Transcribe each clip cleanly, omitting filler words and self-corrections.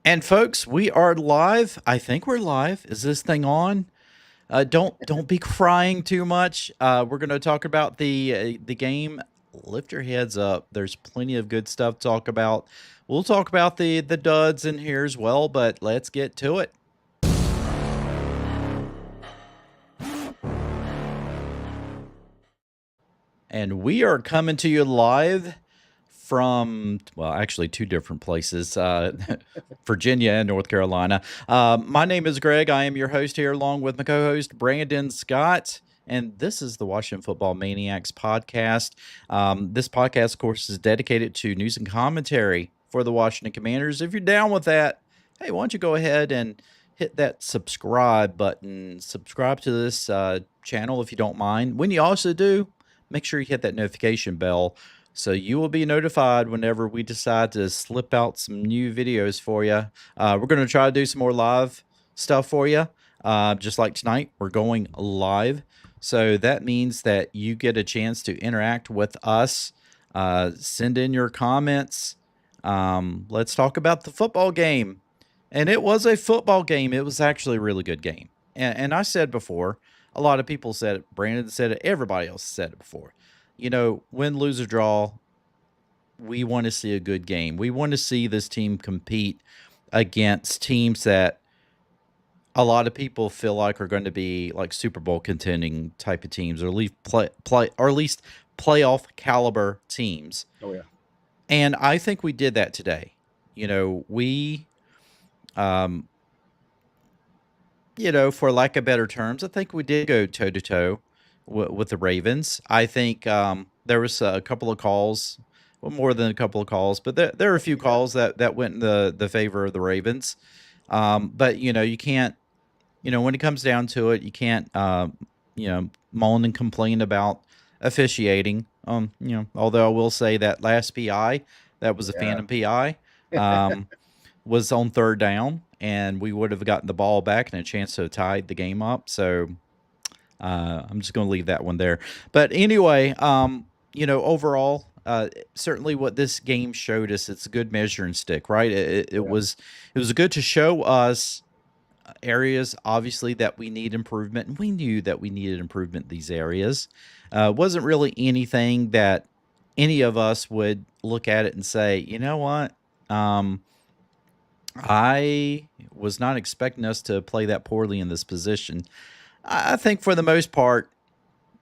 And folks, we are live. I think we're live. Is this thing on? Don't be crying too much. We're going to talk about the game. Lift your heads up. There's plenty of good stuff to talk about. We'll talk about the duds in here as well, but let's get to it. And we are coming to you live from, well, actually two different places, Virginia and North Carolina. My name is Greg. I am your host here, along with my co-host, Brandon Scott. And this is the Washington Football Maniacs podcast. This podcast, of course, is dedicated to news and commentary for the Washington Commanders. If you're down with that, hey, why don't you go ahead and hit that subscribe button. Subscribe to this channel if you don't mind. When you also do, make sure you hit that notification bell so you will be notified whenever we decide to slip out some new videos for you. We're going to try to do some more live stuff for you. Just like tonight, we're going live. So that means that you get a chance to interact with us. Send in your comments. Let's talk about the football game. And it was a football game. It was actually a really good game. And I said before, a lot of people said it. Brandon said it. Everybody else said it before. You know, win, lose, or draw, we want to see a good game. We want to see this team compete against teams that a lot of people feel like are going to be like Super Bowl contending type of teams, or at least playoff caliber teams. Oh yeah. And I think we did that today. You know, for lack of better terms, I think we did go toe to toe with the Ravens. I think there was a couple of calls, well, more than a couple of calls, but there are a few calls that went in the favor of the Ravens. But you can't, when it comes down to it, you can't, moan and complain about officiating. Although I will say that last PI, that was a phantom PI, was on third down, and we would have gotten the ball back and a chance to tie the game up. So I'm just going to leave that one there. But anyway, overall, certainly what this game showed us, it's a good measuring stick, right? It was good to show us areas, obviously, that we need improvement, and we knew that we needed improvement in these areas. Wasn't really anything that any of us would look at it and say, you know what? I was not expecting us to play that poorly in this position. I think for the most part,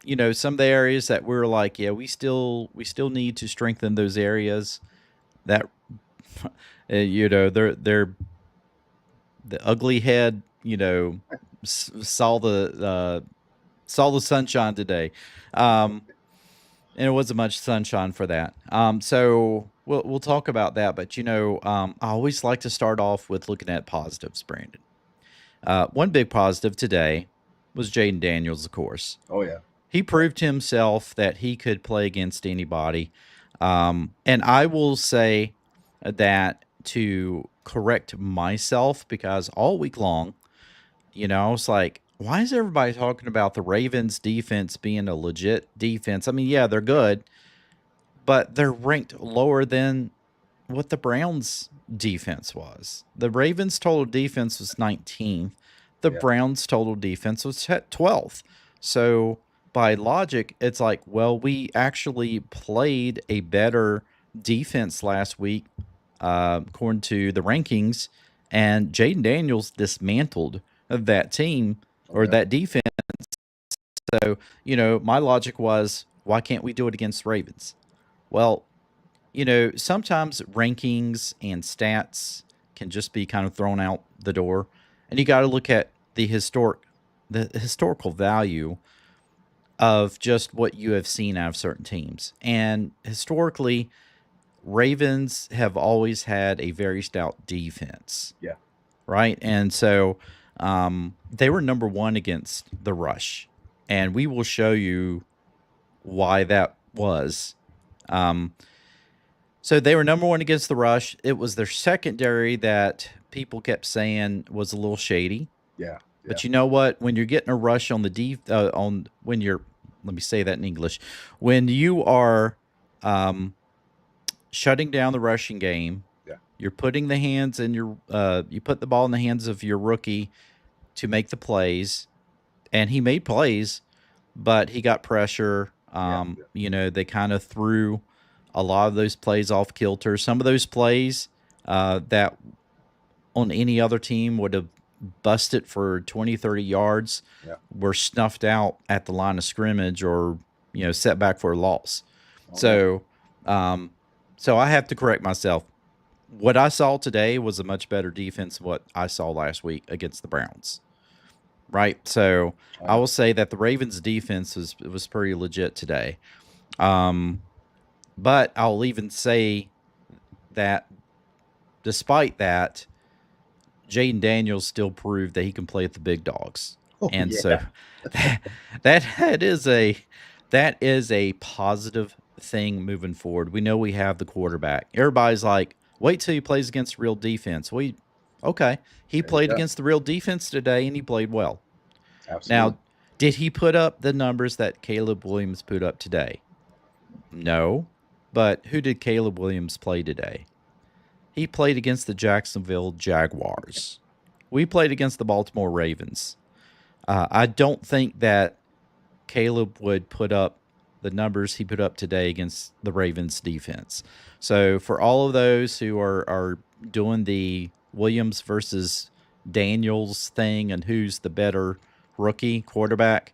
some of the areas that we're like, yeah, we still need to strengthen those areas that, they're the ugly head, saw the sunshine today. And it wasn't much sunshine for that. So we'll talk about that. But, I always like to start off with looking at positives, Brandon. One big positive today was Jayden Daniels, of course. Oh, yeah. He proved to himself that he could play against anybody. And I will say that to correct myself, because all week long, I was like, why is everybody talking about the Ravens defense being a legit defense? I mean, yeah, they're good, but they're ranked lower than what the Browns defense was. The Ravens total defense was 19th. The Browns total defense was 12th. So by logic, it's like, well, we actually played a better defense last week, according to the rankings, and Jayden Daniels dismantled that team or that defense. So, my logic was, why can't we do it against the Ravens? Well, sometimes rankings and stats can just be kind of thrown out the door, and you got to look at the historical value of just what you have seen out of certain teams. And historically, Ravens have always had a very stout defense. Yeah. Right? And so they were number one against the rush. And we will show you why that was. So they were number one against the rush. It was their secondary that people kept saying was a little shady. Yeah. But you know what? When you're getting a rush on the let me say that in English, when you are shutting down the rushing game, You're putting the hands in your you put the ball in the hands of your rookie to make the plays, and he made plays, but he got pressure. They kind of threw a lot of those plays off kilter. Some of those plays that on any other team would have busted for 20, 30 yards were snuffed out at the line of scrimmage or, set back for a loss. So I have to correct myself. What I saw today was a much better defense than what I saw last week against the Browns. Right? So I will say that the Ravens defense was pretty legit today. But I'll even say that despite that, Jayden Daniels still proved that he can play at the big dogs. So that is a positive thing moving forward. We know we have the quarterback. Everybody's like, wait till he plays against real defense. He played against the real defense today, and he played well. Absolutely. Now, did he put up the numbers that Caleb Williams put up today? No. But who did Caleb Williams play today? He played against the Jacksonville Jaguars. We played against the Baltimore Ravens. I don't think that Caleb would put up the numbers he put up today against the Ravens defense. So for all of those who are doing the Williams versus Daniels thing and who's the better rookie quarterback,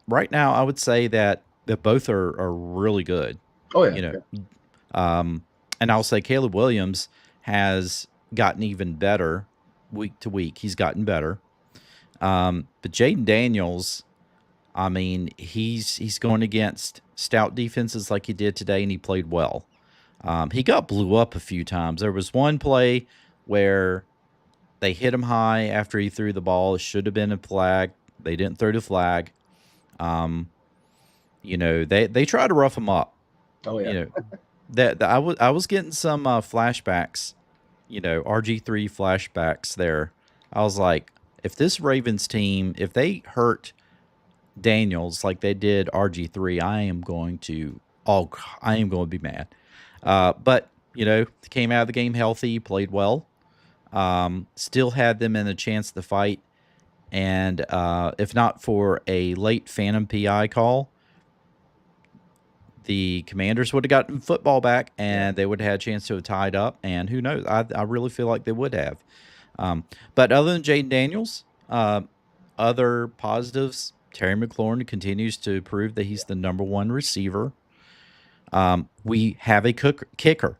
right now I would say that both are really good. Oh, yeah. And I'll say Caleb Williams has gotten even better week to week. He's gotten better. But Jaden Daniels, I mean, he's going against stout defenses like he did today, and he played well. He got blew up a few times. There was one play where they hit him high after he threw the ball. It should have been a flag. They didn't throw the flag. They try to rough him up. Oh, yeah. I was getting some flashbacks, RG3 flashbacks there. I was like, if this Ravens team, if they hurt Daniels like they did RG3, I am going to be mad. But came out of the game healthy, played well, still had them in a chance to fight, and if not for a late phantom PI call, the Commanders would have gotten football back, and they would have had a chance to have tied up. And who knows? I really feel like they would have. But other than Jayden Daniels, other positives, Terry McLaurin continues to prove that he's the number one receiver. We have a kicker.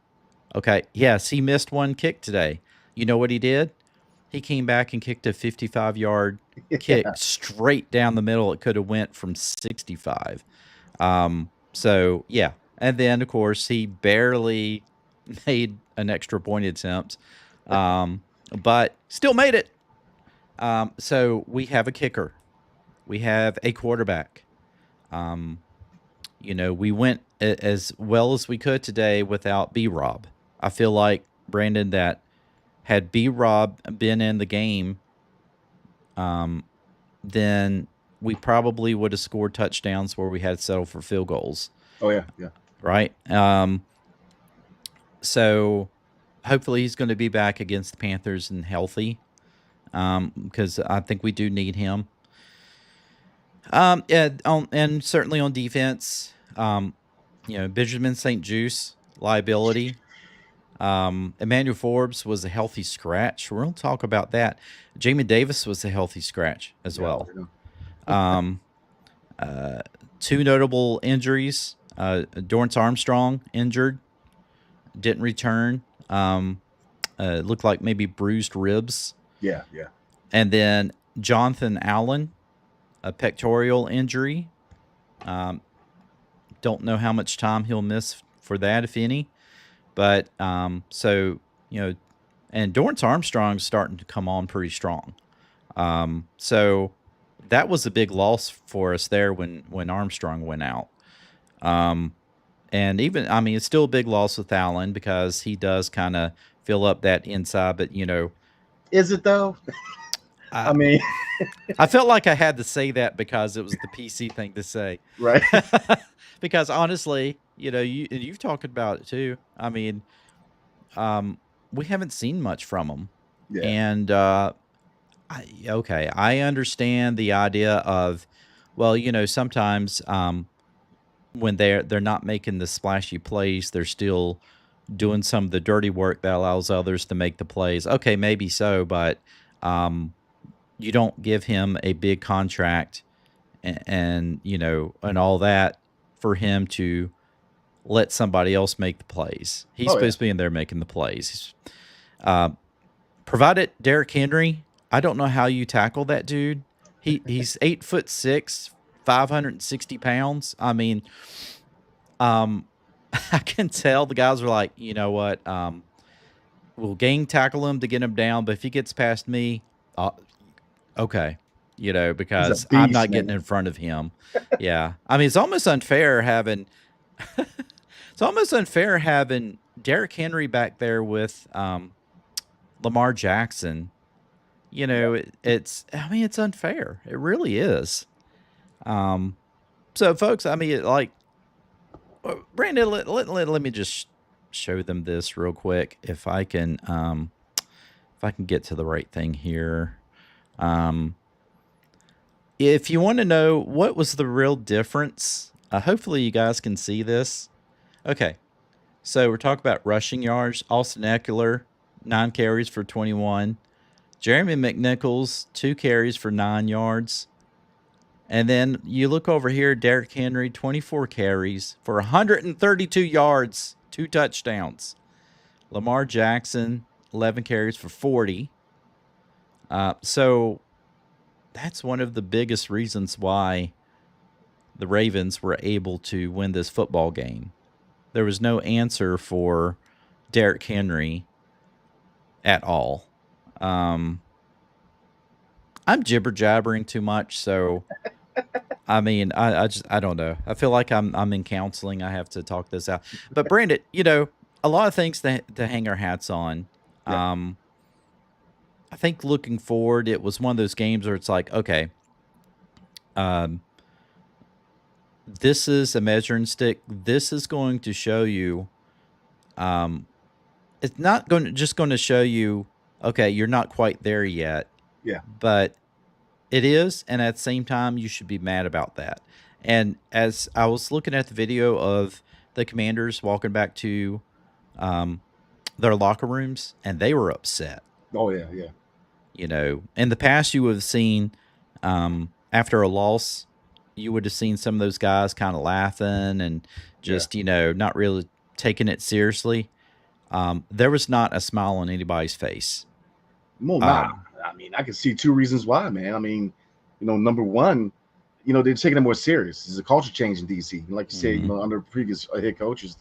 Okay, yes, he missed one kick today. You know what he did? He came back and kicked a 55-yard kick straight down the middle. It could have went from 65. So, yeah. And then, of course, he barely made an extra point attempt, but still made it. So we have a kicker. We have a quarterback. We went as well as we could today without B-Rob. I feel like, Brandon, that had B-Rob been in the game, then we probably would have scored touchdowns where we had settled for field goals. Oh, yeah. Right? So hopefully he's going to be back against the Panthers and healthy, because I think we do need him. And certainly on defense, Benjamin St. Juice, liability. Emmanuel Forbes was a healthy scratch. We're going to talk about that. Jamin Davis was a healthy scratch as well. Two notable injuries. Dorrance Armstrong injured, didn't return. Looked like maybe bruised ribs. Yeah. And then Jonathan Allen, a pectoral injury. Don't know how much time he'll miss for that, if any. But and Dorrance Armstrong's starting to come on pretty strong. So that was a big loss for us there when Armstrong went out. And even, it's still a big loss with Allen because he does kind of fill up that inside, but Is it though? I felt like I had to say that because it was the PC thing to say. Right. Because honestly, you've talked about it too. we haven't seen much from him. Yeah. And I understand the idea of, well, sometimes when they're not making the splashy plays, they're still doing some of the dirty work that allows others to make the plays. Okay, maybe so, but you don't give him a big contract and all that for him to let somebody else make the plays. He's supposed to be in there making the plays. Provided Derrick Henry, I don't know how you tackle that dude. He's 8'6", 560 pounds. I mean, I can tell the guys are like, you know what? We'll gang tackle him to get him down, but if he gets past me, okay. Because beast, I'm not man. getting in front of him. Yeah. I mean, it's almost unfair having Derrick Henry back there with Lamar Jackson. It's unfair. It really is. So folks, I mean, like, Brandon, let me just show them this real quick. If I can get to the right thing here. If you want to know what was the real difference, hopefully you guys can see this. Okay, so we're talking about rushing yards. Austin Eckler, 9 carries for 21. Jeremy McNichols, 2 carries for 9 yards. And then you look over here, Derrick Henry, 24 carries for 132 yards, 2 touchdowns. Lamar Jackson, 11 carries for 40. So that's one of the biggest reasons why the Ravens were able to win this football game. There was no answer for Derrick Henry at all. I'm jibber-jabbering too much, so I mean, I don't know. I feel like I'm in counseling. I have to talk this out. But Brandon, a lot of things to hang our hats on. Yeah. I think looking forward, it was one of those games where it's like, okay, this is a measuring stick. This is going to show you, it's not going to show you, okay, you're not quite there yet. Yeah. But it is, and at the same time, you should be mad about that. And as I was looking at the video of the Commanders walking back to their locker rooms, and they were upset. Oh, yeah, yeah. In the past, you would have seen, after a loss, you would have seen some of those guys kind of laughing and just, not really taking it seriously. There was not a smile on anybody's face. Well, nah. I mean, I can see 2 reasons why, man. I mean, number one, they're taking it more serious. There's a culture change in DC. Like you said, under previous head coaches,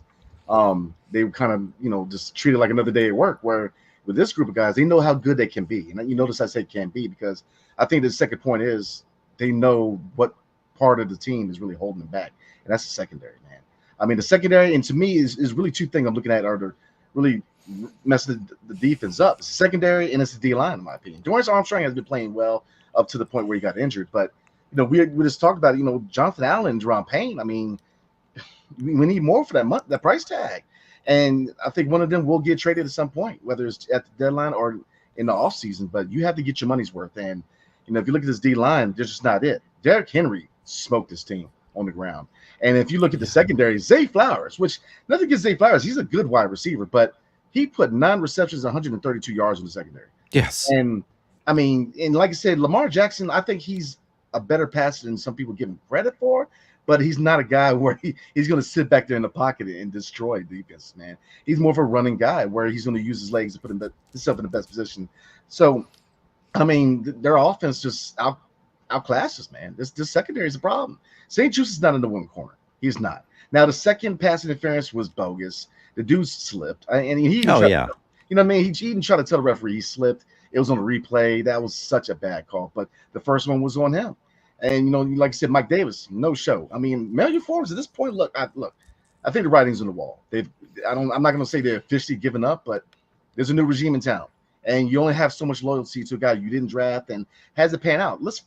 they were kind of, just treated like another day at work. Where with this group of guys, they know how good they can be. And you notice I say can be because I think the second point is they know what part of the team is really holding them back. And that's the secondary, man. I mean, the secondary, and to me, is really 2 things I'm looking at are really messing the defense up. It's the secondary and it's the D-line, in my opinion. Dorrance Armstrong has been playing well up to the point where he got injured. But, we just talked about, Jonathan Allen and Jerron Payne. I mean, we need more for that price tag. And I think one of them will get traded at some point, whether it's at the deadline or in the offseason. But you have to get your money's worth. And, if you look at this D-line, they're just not it. Derrick Henry smoked this team on the ground. And if you look at the secondary, Zay Flowers, which nothing against Zay Flowers, he's a good wide receiver, but he put 9 receptions, 132 yards in the secondary. Yes. And, I mean, and like I said, Lamar Jackson, I think he's a better passer than some people give him credit for. But he's not a guy where he's going to sit back there in the pocket and destroy defense, man. He's more of a running guy where he's going to use his legs to put himself in the best position. So, I mean, their offense just outclasses, man. This secondary is a problem. St. Juice is not in the one corner. He's not. Now, the second pass interference was bogus. The dude slipped. And he even tried to, you know what I mean? He even tried to tell the referee he slipped. It was on a replay. That was such a bad call. But the first one was on him. And, like I said, Mike Davis, no show. I mean, Melvin Forbes at this point, look, I think the writing's on the wall. I'm not going to say they're officially given up, but there's a new regime in town. And you only have so much loyalty to a guy you didn't draft and has it pan out. Let's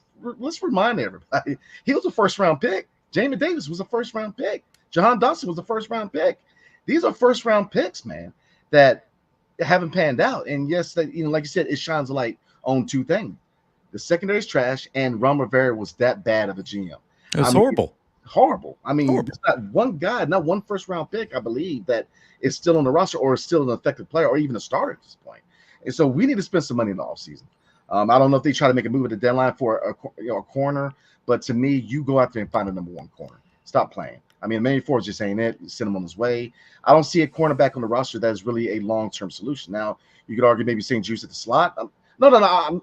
remind everybody. He was a first-round pick. Jamin Davis was a first-round pick. Jahan Dotson was a first-round pick. These are first-round picks, man, that haven't panned out. And yes, that, like you said, it shines a light on two things. The secondary is trash, and Ron Rivera was that bad of a GM. It I was mean, horrible. horrible. I mean, Horrible. there's not one guy, not one first round pick, I believe, that is still on the roster or is still an effective player or even a starter at this point. And so we need to spend some money in the offseason. I don't know if they try to make a move at the deadline for a corner, but to me, you go out there and find a number one corner. Stop playing. I mean, Manny Ford's just ain't it. Send him on his way. I don't see a cornerback on the roster that is really a long-term solution. Now, you could argue maybe St. Juice at the slot. No.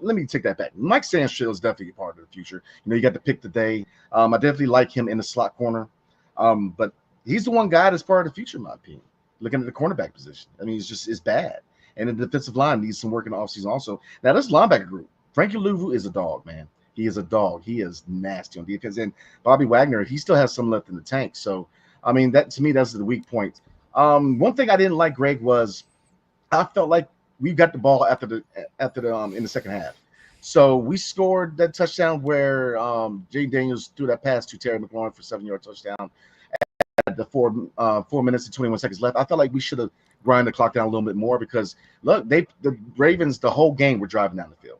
Let me take that back. Mike Sanchez is definitely a part of the future. You got to pick the day. I definitely like him in the slot corner, but he's the one guy that's part of the future, in my opinion. Looking at the cornerback position, I mean, it's bad, and the defensive line needs some work in the offseason also. Now, this linebacker group, Frankie Louvu is a dog, man. He is a dog. He is nasty on defense, and Bobby Wagner, he still has some left in the tank. So, I mean, that to me, that's the weak point. One thing I didn't like, Greg, was I felt like we got the ball after the in the second half. So we scored that touchdown where Jayden Daniels threw that pass to Terry McLaurin for 7-yard touchdown at the 4 minutes and 21 seconds left. I felt like we should have grinded the clock down a little bit more because look, the Ravens the whole game were driving down the field.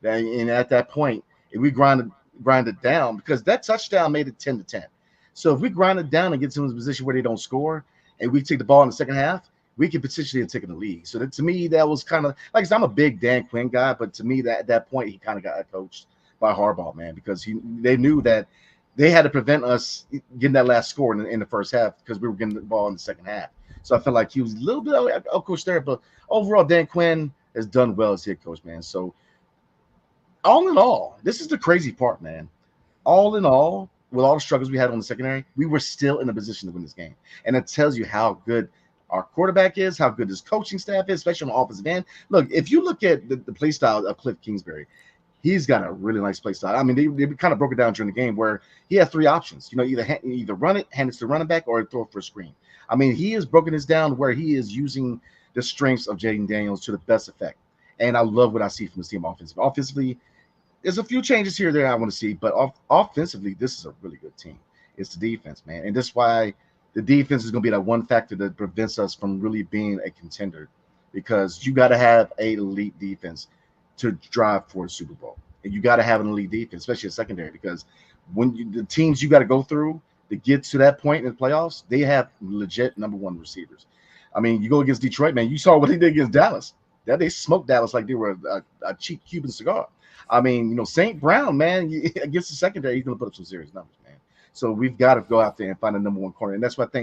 And at that point, if we grinded down, because that touchdown made it 10-10. So if we grind it down and get to a position where they don't score, and we take the ball in the second half, we could potentially have taken the lead. So to me, that was kind of like I said, I'm a big Dan Quinn guy, but to me, that at that point, he kind of got coached by Harbaugh, man, because they knew that they had to prevent us getting that last score in the first half because we were getting the ball in the second half. So I felt like he was a little bit out coach there, but overall, Dan Quinn has done well as head coach, man. So all in all, this is the crazy part, man. All in all, with all the struggles we had on the secondary, we were still in a position to win this game. And it tells you how good our quarterback is, how good his coaching staff is, especially on the offensive end. Look, if you look at the play style of Cliff Kingsbury, he's got a really nice play style. I mean, they kind of broke it down during the game where he had three options. Either run it, hand it to the running back, or throw it for a screen. I mean, he has broken this down where he is using the strengths of Jayden Daniels to the best effect. And I love what I see from this team offensively. Offensively, there's a few changes here that I want to see, but offensively, this is a really good team. It's the defense, man. And that's why the defense is going to be that one factor that prevents us from really being a contender, because you got to have an elite defense to drive for a Super Bowl. And you got to have an elite defense, especially a secondary, because when the teams you got to go through to get to that point in the playoffs, they have legit number one receivers. I mean, you go against Detroit, man. You saw what they did against Dallas. That they smoked Dallas like they were a cheap Cuban cigar. I mean, St. Brown, man, against the secondary, he's going to put up some serious numbers, man. So we've got to go out there and find a number one corner. And that's what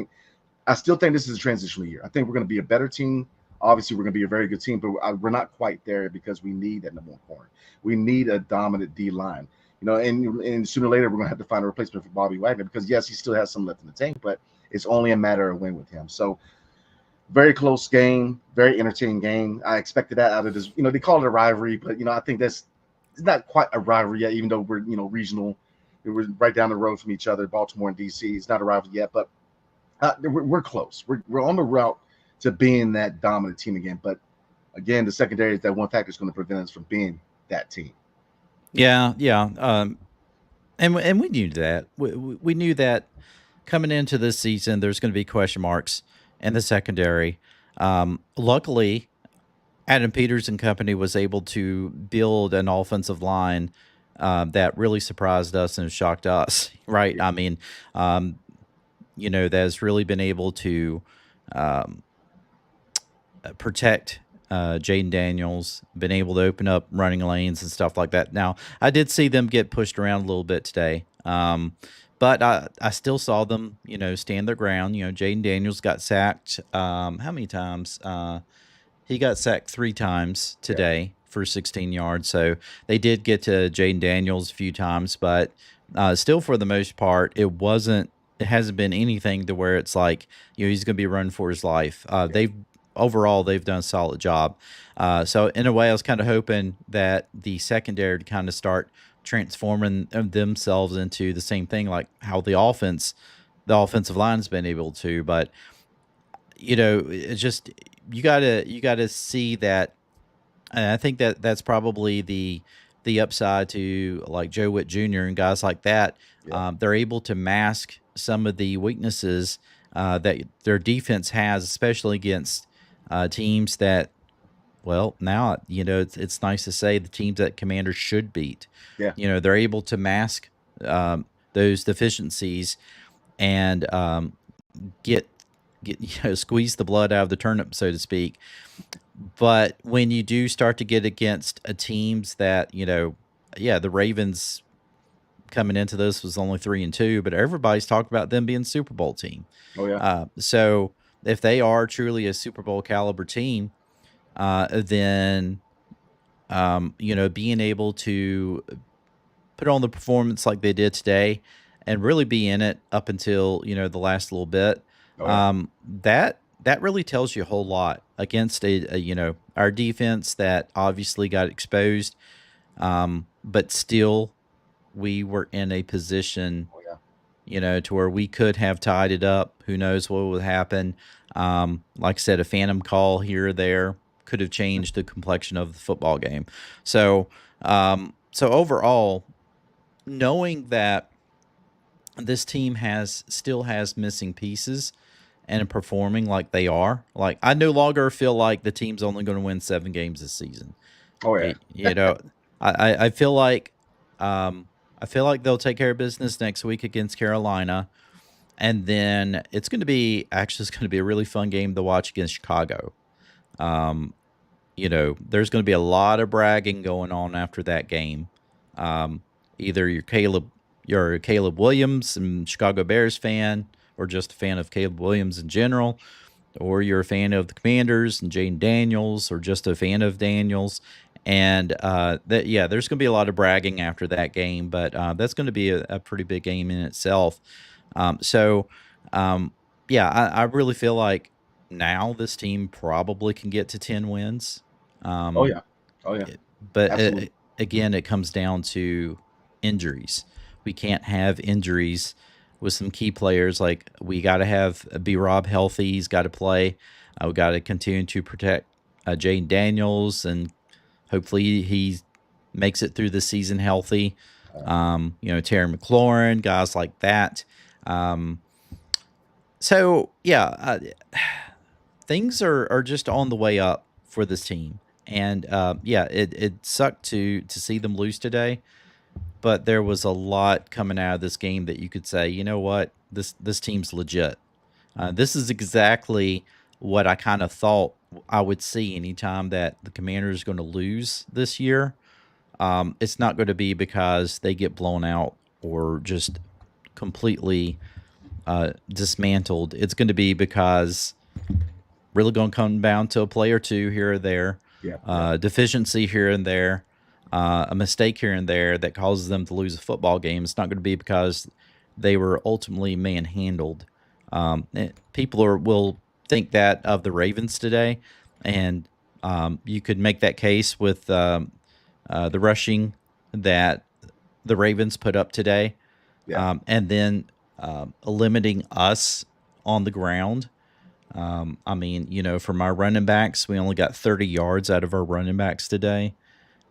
I still think this is a transitional year. I think we're going to be a better team. Obviously, we're going to be a very good team, but we're not quite there because we need that number one corner. We need a dominant D line. And sooner or later, we're going to have to find a replacement for Bobby Wagner because, yes, he still has some left in the tank, but it's only a matter of when with him. So very close game, very entertaining game. I expected that out of this. They call it a rivalry, but, I think it's not quite a rivalry yet, even though we're, regional. We're right down the road from each other, Baltimore and DC. It's not a rivalry yet, but we're close. We're on the route to being that dominant team again. But again, the secondary is that one factor that's going to prevent us from being that team. Yeah. And we knew that. We knew that coming into this season, there's going to be question marks in the secondary. Luckily, Adam Peters and company was able to build an offensive line that really surprised us and shocked us, right? I mean, that's really been able to protect Jaden Daniels, been able to open up running lanes and stuff like that. Now, I did see them get pushed around a little bit today, but I still saw them, stand their ground. Jaden Daniels got sacked. How many times? He got sacked 3 times today for 16 yards. So they did get to Jaden Daniels a few times, but still, for the most part, it hasn't been anything to where it's like, he's going to be running for his life. They've done a solid job. So in a way, I was kind of hoping that the secondary to kind of start transforming themselves into the same thing, like how the offensive line's been able to. But it's just you gotta see that. And I think that's probably the upside to like Joe Witt Jr. and guys like that. Yeah. They're able to mask some of the weaknesses that their defense has, especially against teams that well, now, it's nice to say the teams that Commanders should beat. Yeah. They're able to mask those deficiencies and get squeeze the blood out of the turnip, so to speak. But when you do start to get against teams that, the Ravens coming into this was only 3-2, but everybody's talking about them being a Super Bowl team. Oh yeah. So if they are truly a Super Bowl caliber team, then being able to put on the performance like they did today and really be in it up until the last little bit, Oh, yeah. that really tells you a whole lot against our defense that obviously got exposed, but still we were in a position, Oh, yeah. to where we could have tied it up. Who knows what would happen? Like I said, a phantom call here or there could have changed the complexion of the football game. So, so overall, knowing that this team still has missing pieces and performing like they are, like I no longer feel like the team's only going to win 7 games this season. Oh yeah. I feel like they'll take care of business next week against Carolina, and then it's going to be a really fun game to watch against Chicago. There's going to be a lot of bragging going on after that game. Either you're a Caleb Williams and Chicago Bears fan, or just a fan of Caleb Williams in general, or you're a fan of the Commanders and Jayden Daniels, or just a fan of Daniels. And there's going to be a lot of bragging after that game, but that's going to be a pretty big game in itself. I really feel like now this team probably can get to 10 wins. Oh yeah. Oh yeah. But again, it comes down to injuries. We can't have injuries with some key players. Like, we got to have B-Rob healthy. He's got to play. We got to continue to protect Jayden Daniels, and hopefully he makes it through the season healthy. Terry McLaurin, guys like that. Things are just on the way up for this team. And it sucked to see them lose today, but there was a lot coming out of this game that you could say, you know what, this team's legit. This is exactly what I kind of thought I would see anytime that the Commanders are going to lose this year. It's not going to be because they get blown out or just completely dismantled. It's going to be because really going to come down to a play or two here or there, deficiency here and there, a mistake here and there that causes them to lose a football game. It's not going to be because they were ultimately manhandled. People will think that of the Ravens today, and you could make that case with the rushing that the Ravens put up today, and then limiting us on the ground. From our running backs, we only got 30 yards out of our running backs today.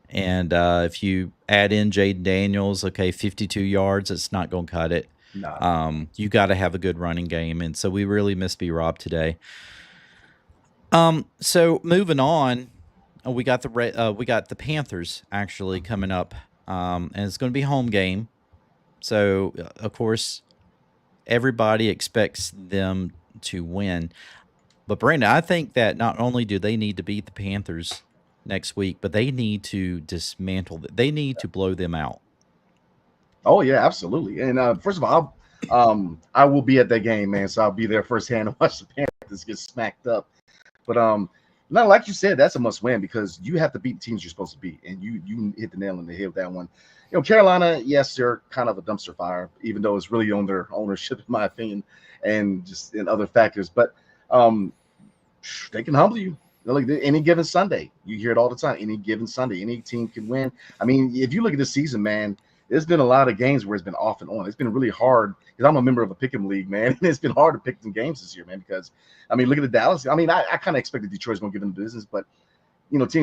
And if you add in Jayden Daniels, 52 yards, it's not going to cut it. No. You got to have a good running game. And so we really missed B-Rob today. So moving on, we got the Panthers actually coming up, and it's going to be a home game. So, of course, everybody expects them to win. But Brandon, I think that not only do they need to beat the Panthers next week, but they need to dismantle them. They need to blow them out. Oh yeah, absolutely. And first of all, I will be at that game, man. So I'll be there firsthand to watch the Panthers get smacked up. But not like you said, that's a must win because you have to beat the teams you're supposed to beat, and you hit the nail on the head with that one. Carolina, yes, they're kind of a dumpster fire, even though it's really on their ownership, in my opinion, and just in other factors. But they can humble you. Like any given Sunday, you hear it all the time. Any given Sunday, any team can win. I mean, if you look at this season, man, there's been a lot of games where it's been off and on. It's been really hard because I'm a member of a pick'em league, man. And it's been hard to pick some games this year, man. Because look at the Dallas. I kind of expected Detroit's going to give them the business, but there's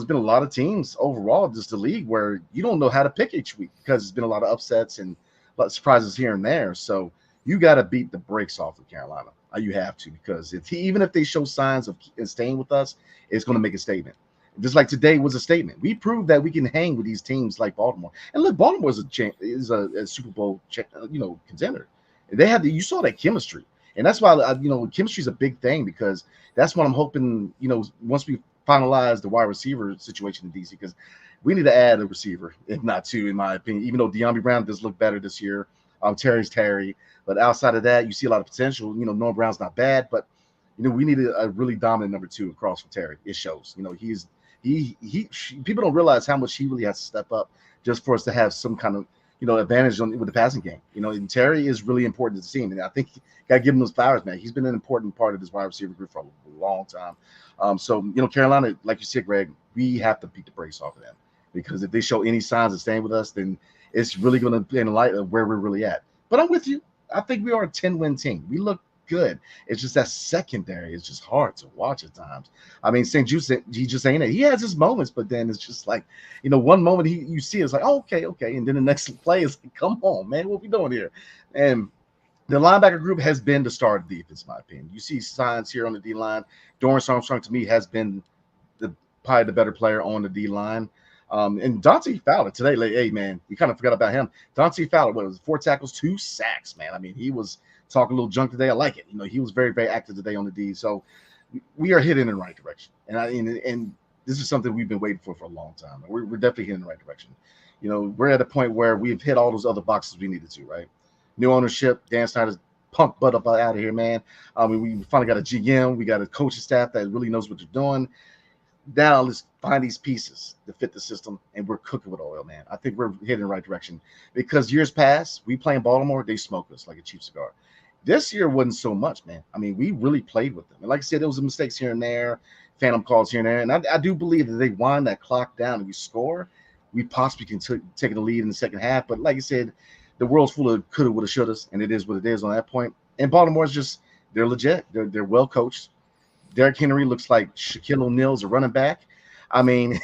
been a lot of teams overall, just the league where you don't know how to pick each week because there's been a lot of upsets and a lot of surprises here and there. So you got to beat the brakes off of Carolina. You have to, because even if they show signs of staying with us, it's going to make a statement. Just like today was a statement. We proved that we can hang with these teams like Baltimore. And look, Baltimore is a Super Bowl contender. They had you saw that chemistry, and that's why chemistry is a big thing because that's what I'm hoping. Once we finalize the wide receiver situation in DC, because we need to add a receiver, if not two, in my opinion. Even though De'Ami Brown does look better this year, Terry's Terry, but outside of that, you see a lot of potential. Noah Brown's not bad, but we need a really dominant number two across from Terry. It shows. People don't realize how much he really has to step up just for us to have some kind of advantage with the passing game. And Terry is really important to the team, and I think got to give him those flowers, man. He's been an important part of this wide receiver group for a long time. So Carolina, like you said, Greg, we have to beat the brakes off of them because if they show any signs of staying with us, then it's really going to be in light of where we're really at. But I'm with you. I think we are a 10-win team. We look good. It's just that secondary is just hard to watch at times. I mean, St. Jude, he just ain't it. He has his moments, but then it's just like, one moment you see it's like, oh, okay, and then the next play is like, come on, man, what we doing here? And the linebacker group has been the star of the defense, in my opinion. You see signs here on the D line. Dorrance Armstrong to me has been probably the better player on the D line. And Dante Fowler today, like, hey man, we kind of forgot about him. Dante Fowler, what was it, 4 tackles, 2 sacks, man. I mean, he was talking a little junk today. I like it. He was very, very active today on the D. So we are heading in the right direction. And this is something we've been waiting for a long time. We're definitely heading in the right direction. We're at a point where we've hit all those other boxes we needed to, right? New ownership, Dan Snyder's pumped butt up out of here, man. I mean, we finally got a GM. We got a coaching staff that really knows what they're doing. Now let's find these pieces to fit the system, and we're cooking with oil, man. I think we're heading in the right direction because years past, we play in Baltimore, they smoke us like a cheap cigar. This year wasn't so much, man. I mean, we really played with them. And like I said, there was mistakes here and there, phantom calls here and there. And I do believe that they wind that clock down and we score, we possibly can take the lead in the second half. But like I said, the world's full of coulda, woulda, shouldas, and it is what it is on that point. And Baltimore's just, they're legit. They're well coached. Derrick Henry looks like Shaquille O'Neal's a running back. I mean,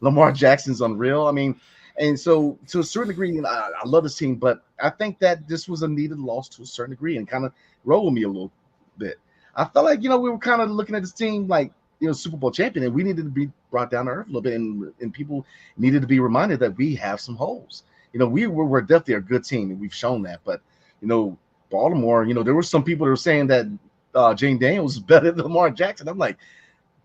Lamar Jackson's unreal. I mean, and so to a certain degree, I love this team, but I think that this was a needed loss to a certain degree and kind of rolled me a little bit. I felt like, we were kind of looking at this team like, Super Bowl champion, and we needed to be brought down to earth a little bit, and people needed to be reminded that we have some holes. We're definitely a good team, and we've shown that. But, Baltimore, there were some people that were saying that Jayden Daniels is better than Lamar Jackson. I'm like,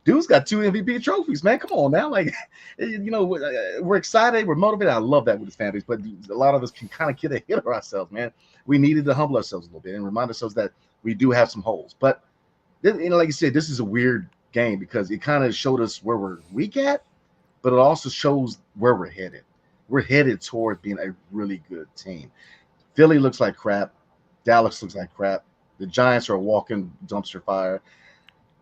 dude's got 2 MVP trophies, man. Come on now. Like, we're excited. We're motivated. I love that with his fan base, but a lot of us can kind of get ahead of ourselves, man. We needed to humble ourselves a little bit and remind ourselves that we do have some holes. But, like you said, this is a weird game because it kind of showed us where we're weak at, but it also shows where we're headed. We're headed toward being a really good team. Philly looks like crap. Dallas looks like crap. The Giants are a walking dumpster fire.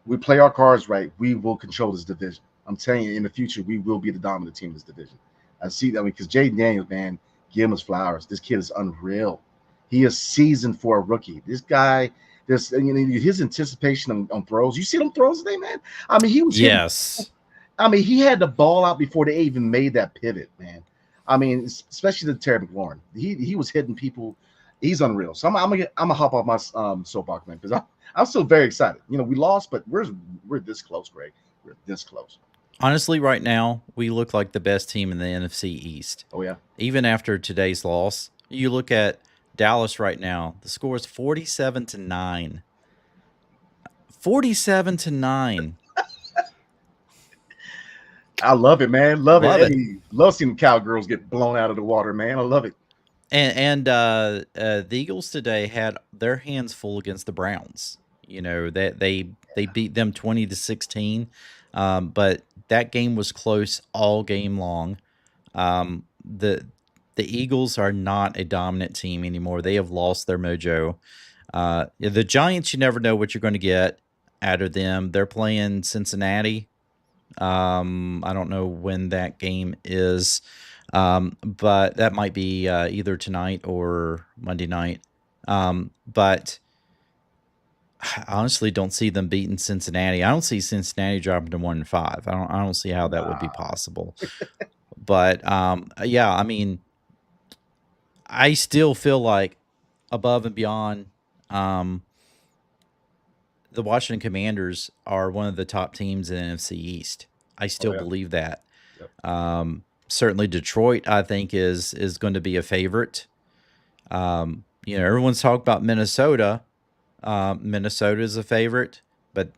We play our cards right, we will control this division. I'm telling you, in the future, we will be the dominant team in this division. I see that because Jayden Daniels, man, give him his flowers. This kid is unreal. He is seasoned for a rookie. This guy, his anticipation on throws. You see them throws today, man? I mean, he was he had the ball out before they even made that pivot, man. I mean, especially the Terry McLaurin. He was hitting people. He's unreal. So I'm gonna hop off my soapbox, man, because I'm still very excited. We lost, but we're this close, Greg. We're this close. Honestly, right now, we look like the best team in the NFC East. Oh, yeah. Even after today's loss, you look at Dallas right now, the score is 47-9. 47-9. I love it, man. Love it. Hey, love seeing cowgirls get blown out of the water, man. I love it. And the Eagles today had their hands full against the Browns. They beat them 20-16, but that game was close all game long. The Eagles are not a dominant team anymore. They have lost their mojo. The Giants, you never know what you're going to get out of them. They're playing Cincinnati. I don't know when that game is. But that might be either tonight or Monday night. But I honestly don't see them beating Cincinnati. I don't see Cincinnati dropping to 1-5. I don't see how that would be possible. But yeah, I mean, I still feel like above and beyond, the Washington Commanders are one of the top teams in the NFC East. I still believe that. Yep. Certainly Detroit, I think, is going to be a favorite. Everyone's talking about Minnesota. Minnesota is a favorite, but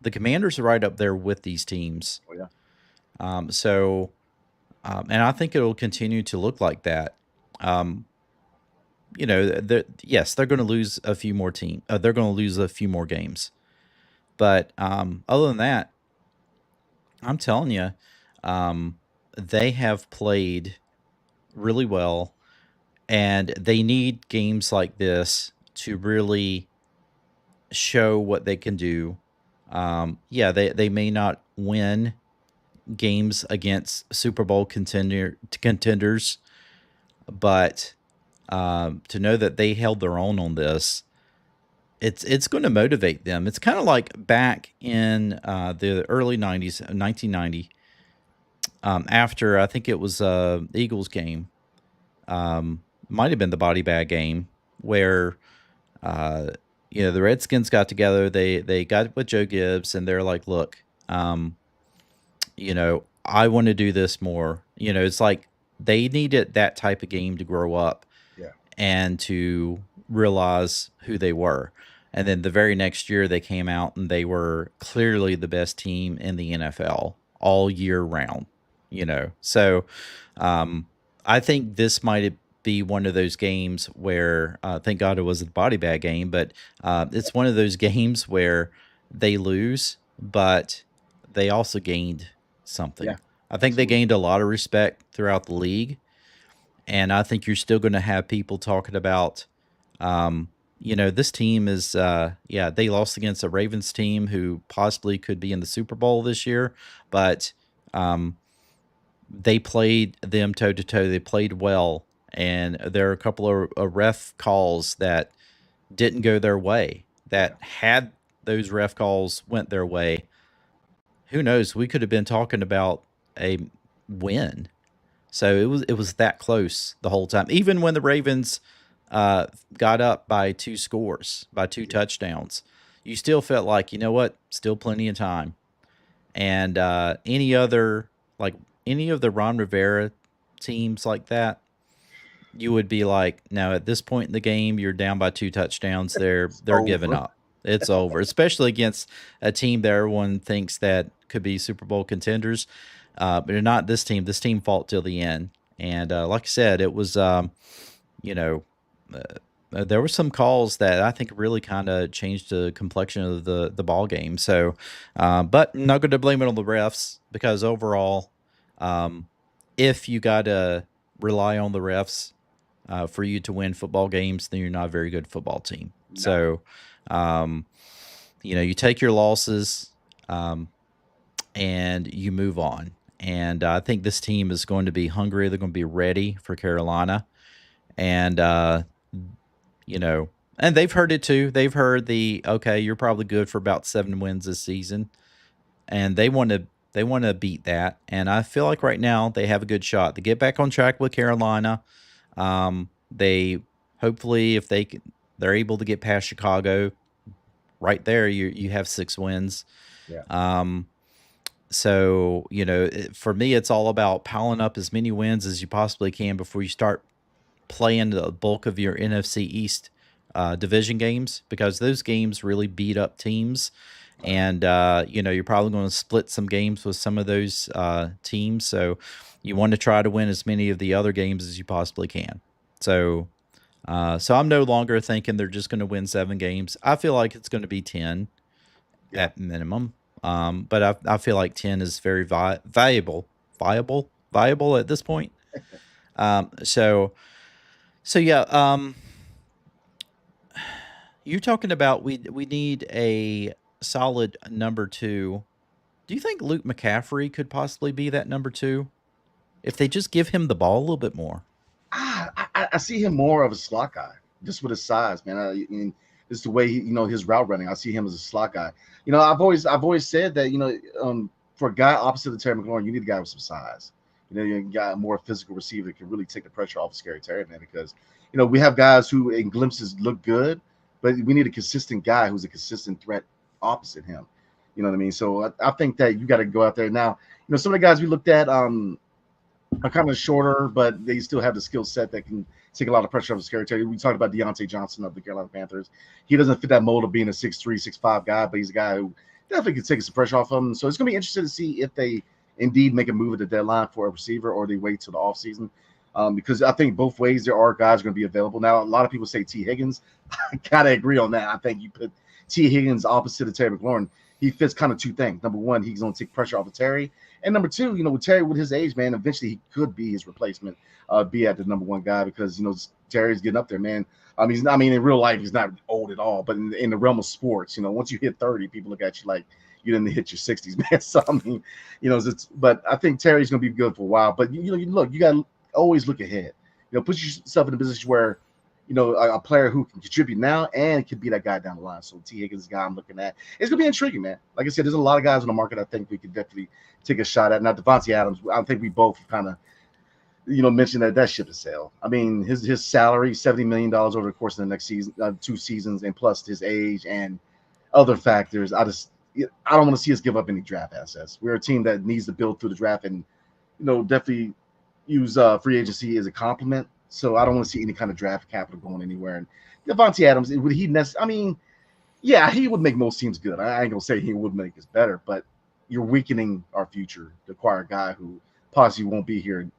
the Commanders are right up there with these teams. Oh, yeah. And I think it'll continue to look like that. Yes, they're going to lose a few more they're going to lose a few more games, but other than that, I'm telling you, they have played really well, and they need games like this to really show what they can do. They may not win games against Super Bowl contenders, but to know that they held their own on this, it's going to motivate them. It's kind of like back in the early 90s, 1990, after I think it was Eagles game, might have been the body bag game, where the Redskins got together. They got with Joe Gibbs, and they're like, look, I want to do this more. It's like they needed that type of game to grow up and to realize who they were. And then the very next year they came out and they were clearly the best team in the NFL all year round, So I think this might be one of those games where, thank God it was a body bag game, but it's one of those games where they lose, but they also gained something. Yeah, I think they gained a lot of respect throughout the league. And I think you're still going to have people talking about, this team is, they lost against a Ravens team who possibly could be in the Super Bowl this year, but they played them toe to toe. They played well. And there are a couple of ref calls that didn't go their way, that had those ref calls went their way, who knows? We could have been talking about a win. So it was that close the whole time. Even when the Ravens got up by 2 scores, by 2 touchdowns, you still felt like, you know what, still plenty of time. And any of the Ron Rivera teams like that, you would be like, no, at this point in the game, you're down by 2 touchdowns. They're giving up. It's over, especially against a team that everyone thinks that could be Super Bowl contenders. But they're not this team. This team fought till the end. And like I said, it was, there were some calls that I think really kind of changed the complexion of the ball game. So, but I'm not going to blame it on the refs, because overall, if you got to rely on the refs for you to win football games, then you're not a very good football team. No. So, you take your losses and you move on. And I think this team is going to be hungry. They're going to be ready for Carolina. And, and they've heard it too. They've heard okay, you're probably good for about 7 wins this season. And they want to beat that. And I feel like right now they have a good shot to get back on track with Carolina. They hopefully, if they're able to get past Chicago, right there, you have 6 wins. Yeah. So, for me, it's all about piling up as many wins as you possibly can before you start playing the bulk of your NFC East division games, because those games really beat up teams. And, you're probably going to split some games with some of those teams. So you want to try to win as many of the other games as you possibly can. So I'm no longer thinking they're just going to win 7 games. I feel like it's going to be 10 at minimum. But I feel like 10 is very viable at this point. So yeah. You're talking about we need a solid number 2. Do you think Luke McCaffrey could possibly be that number 2 if they just give him the ball a little bit more? I see him more of a slot guy, just with his size, man. I mean, it's the way his route running. I see him as a slot guy. I've always said that for a guy opposite of Terry McLaurin, you need a guy with some size. You got a more physical receiver that can really take the pressure off of Scary Terry, man. Because we have guys who in glimpses look good, but we need a consistent guy who's a consistent threat opposite him. You know what I mean? So I think that you got to go out there now. Some of the guys we looked at are kind of shorter, but they still have the skill set that can take a lot of pressure off the scary territory. We talked about Deontay Johnson of the Carolina Panthers. He doesn't fit that mold of being a 6'3", 6'5" guy, but he's a guy who definitely can take some pressure off him. So it's going to be interesting to see if they indeed make a move at the deadline for a receiver or they wait till the offseason. Because I think both ways there are guys going to be available. Now, a lot of people say T. Higgins. I got to agree on that. I think you put T. Higgins opposite of Terry McLaurin. He fits kind of two things. Number one, he's going to take pressure off of Terry. And number two, with Terry, with his age, man, eventually he could be his replacement, be at the number one guy because, Terry's getting up there, man. In real life, he's not old at all. But in the realm of sports, once you hit 30, people look at you like you didn't hit your 60s, man. So, but I think Terry's going to be good for a while. But, you got to always look ahead. Put yourself in a position where, a player who can contribute now and can be that guy down the line. So T. Higgins is the guy I'm looking at. It's going to be intriguing, man. Like I said, there's a lot of guys on the market I think we could definitely take a shot at. Now, Devontae Adams, I think we both kind of, mentioned that ship has sailed. His salary, $70 million over the course of the next season, 2 seasons, and plus his age and other factors. I don't want to see us give up any draft assets. We're a team that needs to build through the draft and, definitely use free agency as a compliment. So I don't want to see any kind of draft capital going anywhere. And Devontae Adams, would he yeah, he would make most teams good. I ain't gonna say he would make us better, but you're weakening our future to acquire a guy who possibly won't be here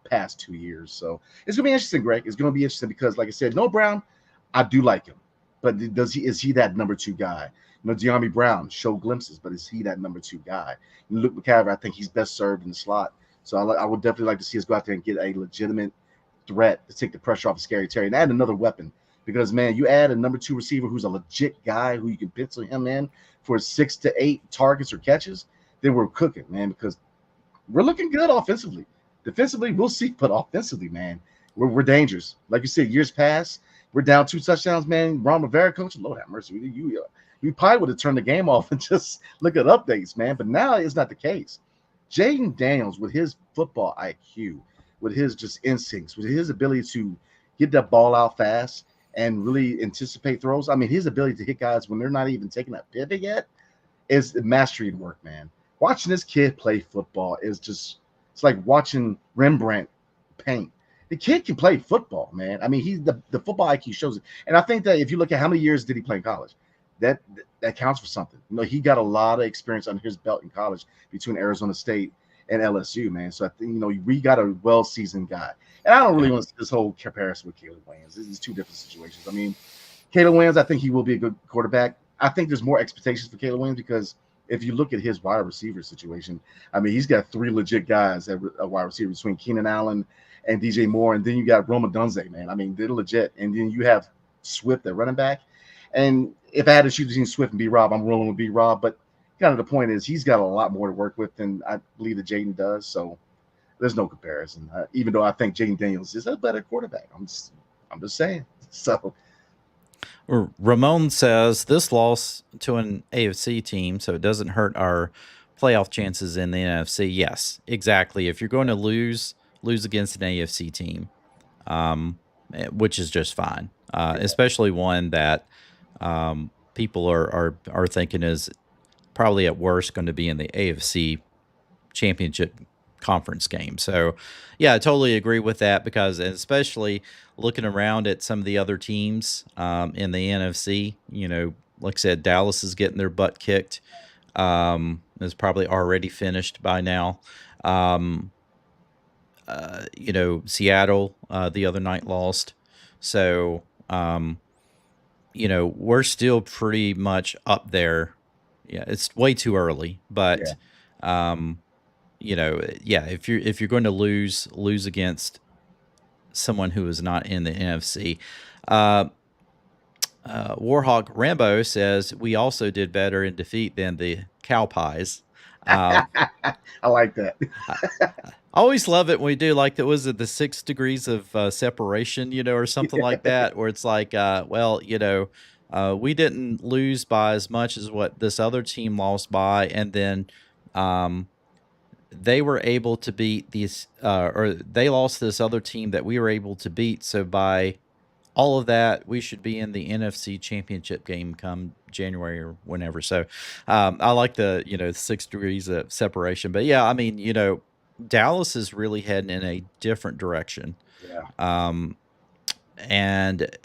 past 2 years. So it's gonna be interesting, Greg. It's gonna be interesting because, like I said, Noah Brown, I do like him, but is he that number 2 guy? De'Ami Brown showed glimpses, but is he that number 2 guy? And Luke McCaffrey, I think he's best served in the slot. So I would definitely like to see us go out there and get a legitimate threat to take the pressure off of Scary Terry and add another weapon. Because, man, you add a number 2 receiver who's a legit guy who you can pencil him in for 6 to 8 targets or catches, then we're cooking, man, because we're looking good offensively. Defensively, we'll see, but offensively, man, we're dangerous. Like you said, years past, we're down 2 touchdowns, man. Ron Rivera, coach, Lord have mercy. We probably would have turned the game off and just look at updates, man. But now it's not the case. Jayden Daniels, with his football IQ, with his just instincts, with his ability to get that ball out fast and really anticipate throws. His ability to hit guys when they're not even taking that pivot yet is mastery at work, man. Watching this kid play football is just, it's like watching Rembrandt paint. The kid can play football, man. He's the football IQ shows it. And I think that if you look at how many years did he play in college, that counts for something. He got a lot of experience under his belt in college between Arizona State and LSU, man. So I think, we got a well-seasoned guy. And I don't really want to see this whole comparison with Caleb Williams. This is 2 different situations. Caleb Williams, I think he will be a good quarterback. I think there's more expectations for Caleb Williams because if you look at his wide receiver situation, he's got 3 legit guys at wide receiver between Keenan Allen and DJ Moore, and then you got Roma Dunze, man. They're legit. And then you have Swift at running back. And if I had to choose between Swift and B-Rob, I'm rolling with B-Rob. But kind of the point is he's got a lot more to work with than I believe that Jayden does. So there's no comparison, even though I think Jayden Daniels is a better quarterback. I'm just saying. So Ramon says this loss to an AFC team, so it doesn't hurt our playoff chances in the NFC. Yes, exactly. If you're going to lose against an AFC team, which is just fine, especially one that people are thinking is probably at worst going to be in the AFC championship conference game. So yeah, I totally agree with that because especially looking around at some of the other teams in the NFC, like I said, Dallas is getting their butt kicked. Is probably already finished by now. Seattle the other night lost. So, we're still pretty much up there. Yeah, it's way too early, but if you're going to lose against someone who is not in the NFC. Warhawk Rambo says we also did better in defeat than the Cow Pies. I like that. I always love it when we do like that. Was it the 6 degrees of separation, or something like that, where it's like, we didn't lose by as much as what this other team lost by, and then they were able to beat these, or they lost this other team that we were able to beat. So by all of that, we should be in the NFC Championship game come January or whenever. So I like the 6 degrees of separation. But yeah, I mean, Dallas is really heading in a different direction. Yeah. And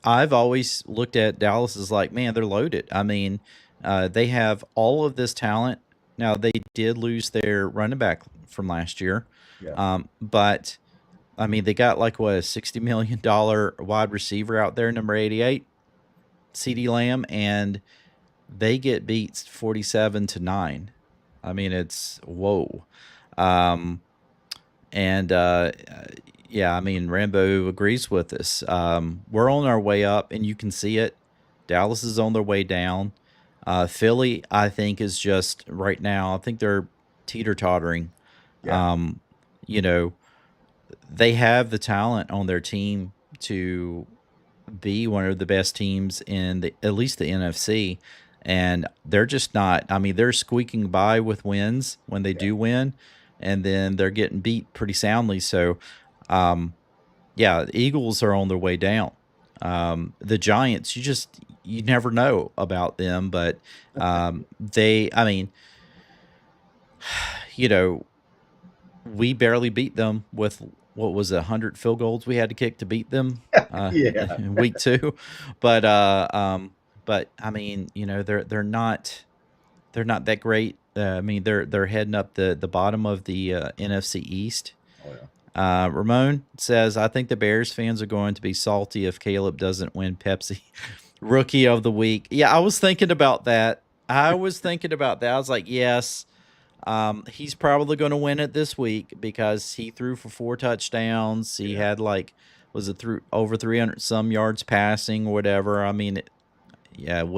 I've always looked at Dallas as like, man, they're loaded. I mean, they have all of this talent. Now they did lose their running back from last year, Yeah. but I mean, they got like what, a $60 million wide receiver out there, number 88, CeeDee Lamb, and they get beat 47-9. I mean, it's whoa. Um, and yeah, I mean, Rambo agrees with us. We're on our way up, and you can see it. Dallas is on their way down. Philly, I think, is just right now, I think they're teeter-tottering. Yeah. You know, they have the talent on their team to be one of the best teams in at least the NFC, and they're just not. I mean, they're squeaking by with wins when they do win, and then they're getting beat pretty soundly. So, yeah, the Eagles are on their way down. The Giants, you never know about them, but I mean, we barely beat them with what was 100 field goals we had to kick to beat them Yeah. in week 2. But I mean, they're not that great. I mean, they're heading up the bottom of the NFC East. Oh, yeah. Ramon says, I think the Bears fans are going to be salty if Caleb doesn't win Pepsi Rookie of the Week. Yeah, I was thinking about that. I was like, yes, he's probably going to win it this week because he threw for 4 touchdowns. He had was it through over 300 some yards passing or whatever. I mean, it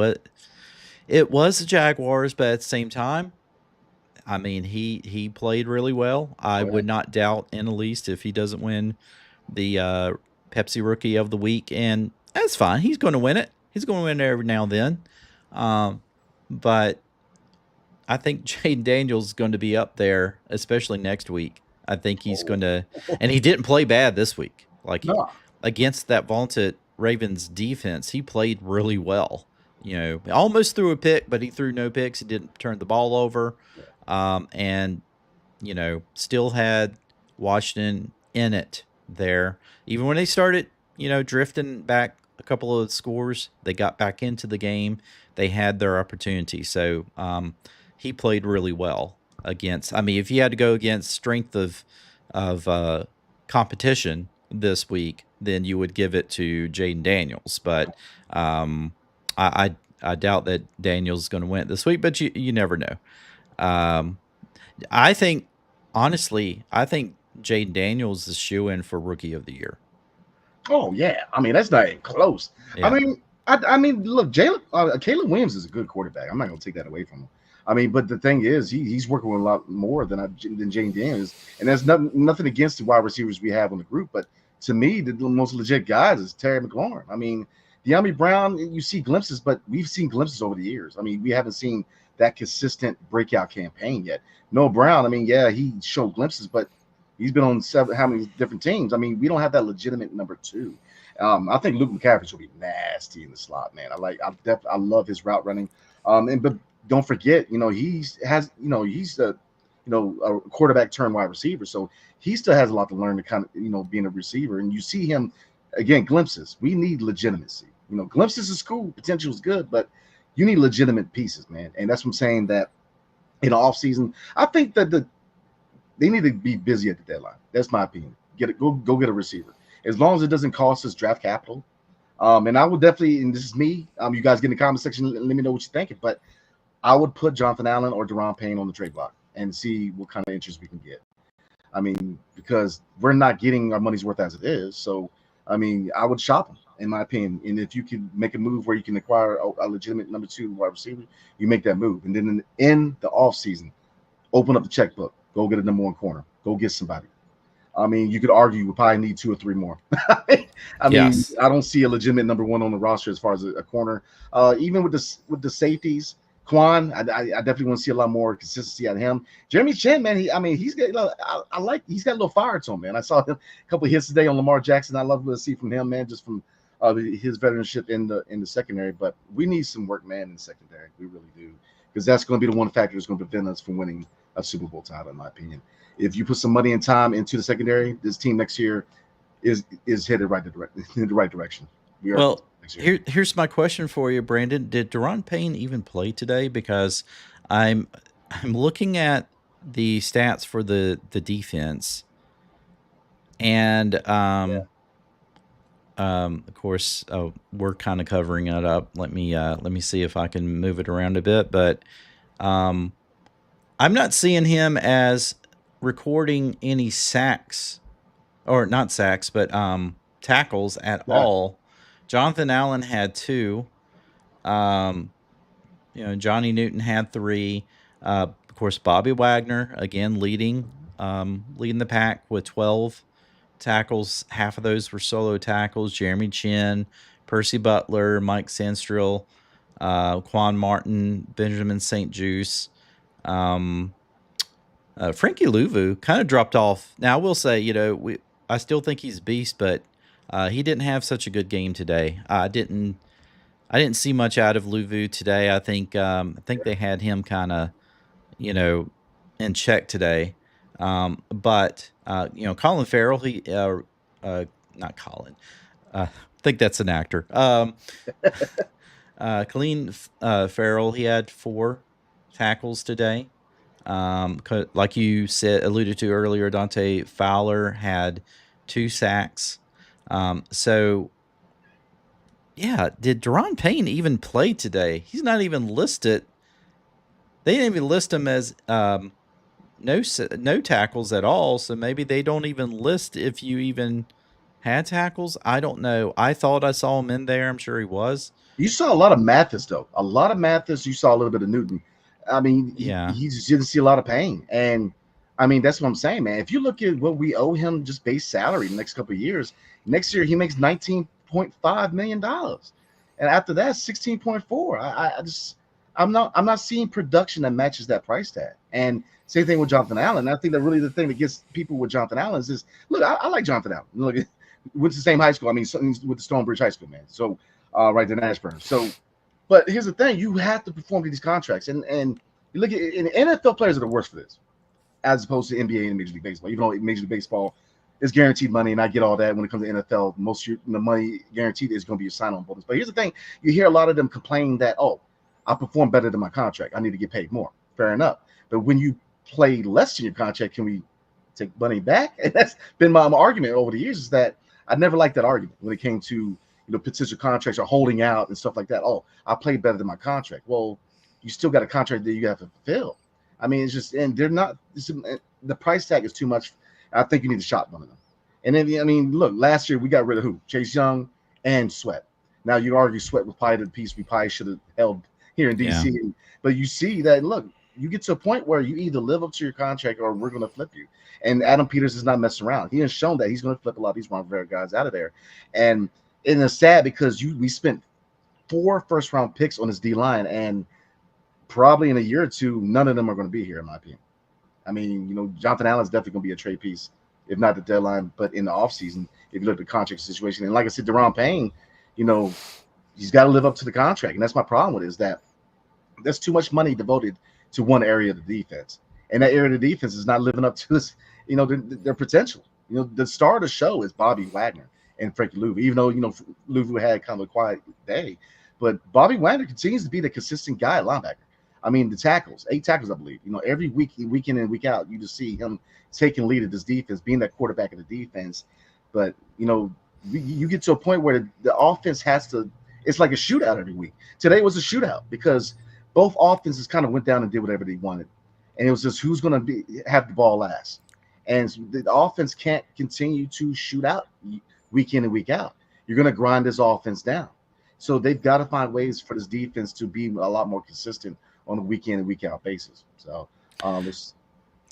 was the Jaguars, but at the same time, I mean, he played really well. I would not doubt in the least if he doesn't win the Pepsi Rookie of the Week, and that's fine. He's going to win it. He's going to win it every now and then. But I think Jaden Daniels is going to be up there, especially next week. I think he's going to, and he didn't play bad this week. Against that vaunted Ravens defense, he played really well. Almost threw a pick, but he threw no picks. He didn't turn the ball over. And still had Washington in it there. Even when they started, drifting back a couple of scores, they got back into the game. They had their opportunity. So he played really well against. I mean, if you had to go against strength of competition this week, then you would give it to Jayden Daniels. But I doubt that Daniels is going to win it this week. But you never know. I think, honestly, Jaden Daniels is shoo-in for Rookie of the Year. Oh yeah, I mean that's not even close. Yeah. I mean, look, Caleb Williams is a good quarterback. I'm not gonna take that away from him. I mean, but the thing is, he's working with a lot more than Jaden Daniels, and there's nothing against the wide receivers we have on the group. But to me, the most legit guys is Terry McLaurin. I mean, De'Ami Brown, you see glimpses, but we've seen glimpses over the years. I mean, we haven't seen that consistent breakout campaign yet. Noah Brown, I mean, yeah, he showed glimpses, but he's been on how many different teams? I mean, we don't have that legitimate number 2. I think Luke McCaffrey will be nasty in the slot, man. I love his route running. But don't forget, he's a quarterback turned wide receiver, so he still has a lot to learn to kind of being a receiver. And you see him again, glimpses. We need legitimacy. Glimpses is cool, potential is good, but you need legitimate pieces, man. And that's what I'm saying, that in the offseason, I think that they need to be busy at the deadline. That's my opinion. Go get a receiver. As long as it doesn't cost us draft capital. And I would definitely, and this is me, you guys get in the comment section, let me know what you're thinking. But I would put Jonathan Allen or Deron Payne on the trade block and see what kind of interest we can get. I mean, because we're not getting our money's worth as it is. So, I mean, I would shop them, in my opinion. And if you can make a move where you can acquire a legitimate number 2 wide receiver, you make that move. And then in the offseason, open up the checkbook. Go get a number 1 corner. Go get somebody. I mean, you could argue we probably need 2 or 3 more. I mean, I don't see a legitimate number 1 on the roster as far as a corner. Even with the safeties, Quan, I definitely want to see a lot more consistency out of him. Jeremy Chin, man, he's got he's got a little fire to him, man. I saw him a couple of hits today on Lamar Jackson. I love to see from him, man, just from his veteranship in the secondary. But we need some work, man, in the secondary. We really do, because that's going to be the one factor that's going to prevent us from winning a Super Bowl title, in my opinion. If you put some money and time into the secondary, this team next year is headed in the right direction. We are Well, next year. here's my question for you, Brandon. Did Deron Payne even play today? Because I'm I'm looking at the stats for the defense, and of course, we're kind of covering it up. Let me see if I can move it around a bit, but um, I'm not seeing him as recording any sacks, or not sacks, but tackles at Yeah. all. Jonathan Allen had 2. Um, Johnny Newton had 3. Of course, Bobby Wagner again leading the pack with 12 tackles. Half of those were solo tackles. Jeremy Chin, Percy Butler, Mike Sandstrill, Quan Martin, Benjamin St. Juice. Frankie Louvu kind of dropped off. Now I will say, I still think he's a beast, but he didn't have such a good game today. I didn't see much out of Louvu today. I think they had him kind of, you know, in check today. But Colin Farrell, not Colin. I think that's an actor. Colleen Farrell, he had 4 tackles today. Like you alluded to earlier, Dante Fowler had 2 sacks. So yeah, did Deron Payne even play today? He's not even listed. They didn't even list him as no tackles at all. So maybe they don't even list if you even had tackles. I don't know. I thought I saw him in there. I'm sure he was. You saw a lot of Mathis, though. A lot of Mathis. You saw a little bit of Newton. I mean, Yeah. he just didn't see a lot of Payne. And I mean, that's what I'm saying, man. If you look at what we owe him just base salary the next couple of years, next year he makes $19.5 million. And after that, 16.4. I'm not seeing production that matches that price tag. And same thing with Jonathan Allen. I think that really the thing that gets people with Jonathan Allen is look, I like Jonathan Allen. Look, went to the same high school. I mean, with the Stonebridge High School, man. So right in Ashburn. So, but here's the thing: you have to perform to these contracts, and you look at and NFL players are the worst for this, as opposed to NBA and Major League Baseball. Even though Major League Baseball is guaranteed money, and I get all that when it comes to NFL, most of the money guaranteed is going to be your sign-on bonus. But here's the thing: you hear a lot of them complain that I perform better than my contract. I need to get paid more. Fair enough. But when you play less than your contract, can we take money back? And that's been my argument over the years, is that I never liked that argument when it came to potential contracts or holding out and stuff like that. I played better than my contract. Well, you still got a contract that you have to fulfill. I mean, it's just, and they're not, the price tag is too much. I think you need to shop one of them. And then, I mean, look, last year we got rid of who? Chase Young and Sweat. Now you argue Sweat was probably the piece we probably should have held here in DC. Yeah. But you see that, look, you get to a point where you either live up to your contract or we're going to flip you. And Adam Peters is not messing around. He has shown that he's going to flip a lot of these Ron guys out of there. And it's sad because we spent 4 first-round picks on this D-line, and probably in a year or two, none of them are going to be here, in my opinion. I mean, Jonathan Allen's definitely going to be a trade piece, if not the deadline, but in the offseason, if you look at the contract situation. And like I said, Deron Payne, he's got to live up to the contract. And that's my problem with it, is that there's too much money devoted to one area of the defense. And that area of the defense is not living up to this, their potential. The star of the show is Bobby Wagner and Frankie Louvu, even though, Louvu had kind of a quiet day. But Bobby Wagner continues to be the consistent guy at linebacker. I mean, the tackles, 8 tackles, I believe. Every week in and week out, you just see him taking lead of this defense, being that quarterback of the defense. But, you get to a point where the offense has to – it's like a shootout every week. Today was a shootout because both offenses kind of went down and did whatever they wanted. And it was just who's going to have the ball last. And the offense can't continue to shoot out week in and week out. You're going to grind this offense down. So they've got to find ways for this defense to be a lot more consistent on a week in and week out basis. So,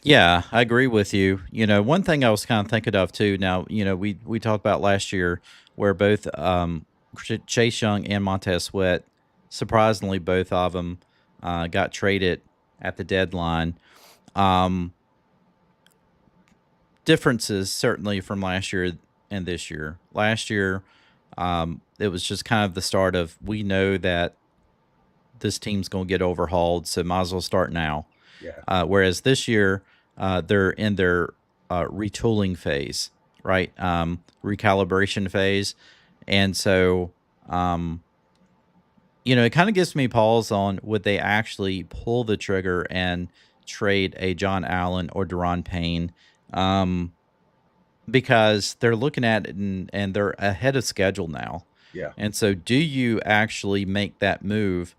yeah, I agree with you. One thing I was kind of thinking of too. Now, we talked about last year where both Chase Young and Montez Sweat, surprisingly, both of them got traded at the deadline. Differences certainly from last year and this year. Last year, It was just kind of the start of, we know that this team's going to get overhauled, so might as well start now. Yeah. Whereas this year, they're in their retooling phase, right? Recalibration phase. And so, it kind of gives me pause on, would they actually pull the trigger and trade a John Allen or Deron Payne? Because they're looking at it and they're ahead of schedule now. Yeah. And so, do you actually make that move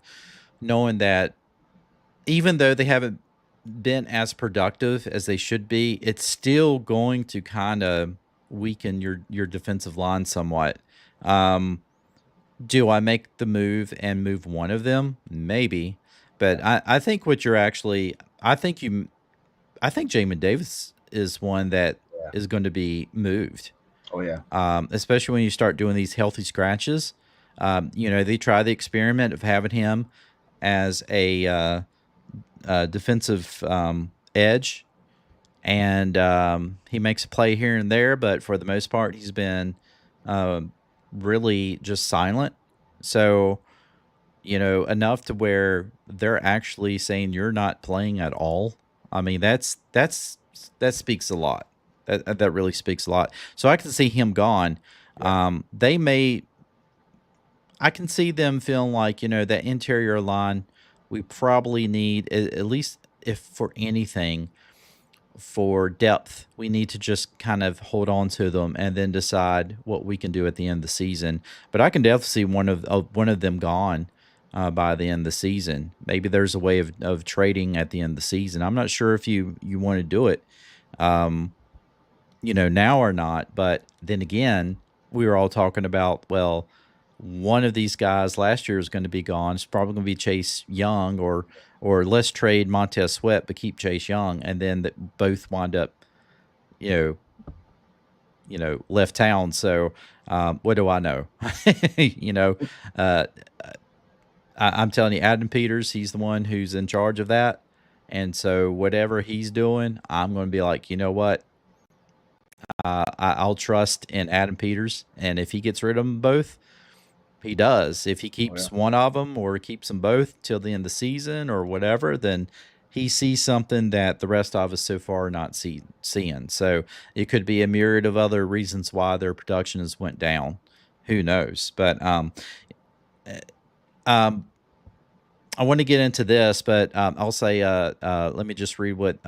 knowing that even though they haven't been as productive as they should be, it's still going to kind of weaken your defensive line somewhat? Do I make the move and move one of them? Maybe. But I think what you're actually, I think Jamin Davis is one that Yeah. is going to be moved. Oh yeah. Especially when you start doing these healthy scratches. They try the experiment of having him as a defensive edge, and he makes a play here and there, but for the most part, he's been really just silent. So, enough to where they're actually saying you're not playing at all. I mean, that speaks a lot. That really speaks a lot. So I can see him gone. Yeah. I can see them feeling like, that interior line, we probably need, at least if for anything, for depth, we need to just kind of hold on to them and then decide what we can do at the end of the season. But I can definitely see one of them gone by the end of the season. Maybe there's a way of trading at the end of the season. I'm not sure if you want to do it, now or not. But then again, we were all talking about, well, one of these guys last year is going to be gone. It's probably going to be Chase Young, or let's trade Montez Sweat but keep Chase Young, and then that both wind up, left town. So what do I know? I'm telling you, Adam Peters, he's the one who's in charge of that, and so whatever he's doing, I'm going to be like, you know what? I'll trust in Adam Peters, and if he gets rid of them both, he does. If he keeps one of them or keeps them both till the end of the season or whatever, then he sees something that the rest of us so far are not seeing. So it could be a myriad of other reasons why their production has went down. Who knows? But I want to get into this, but I'll say, let me just read what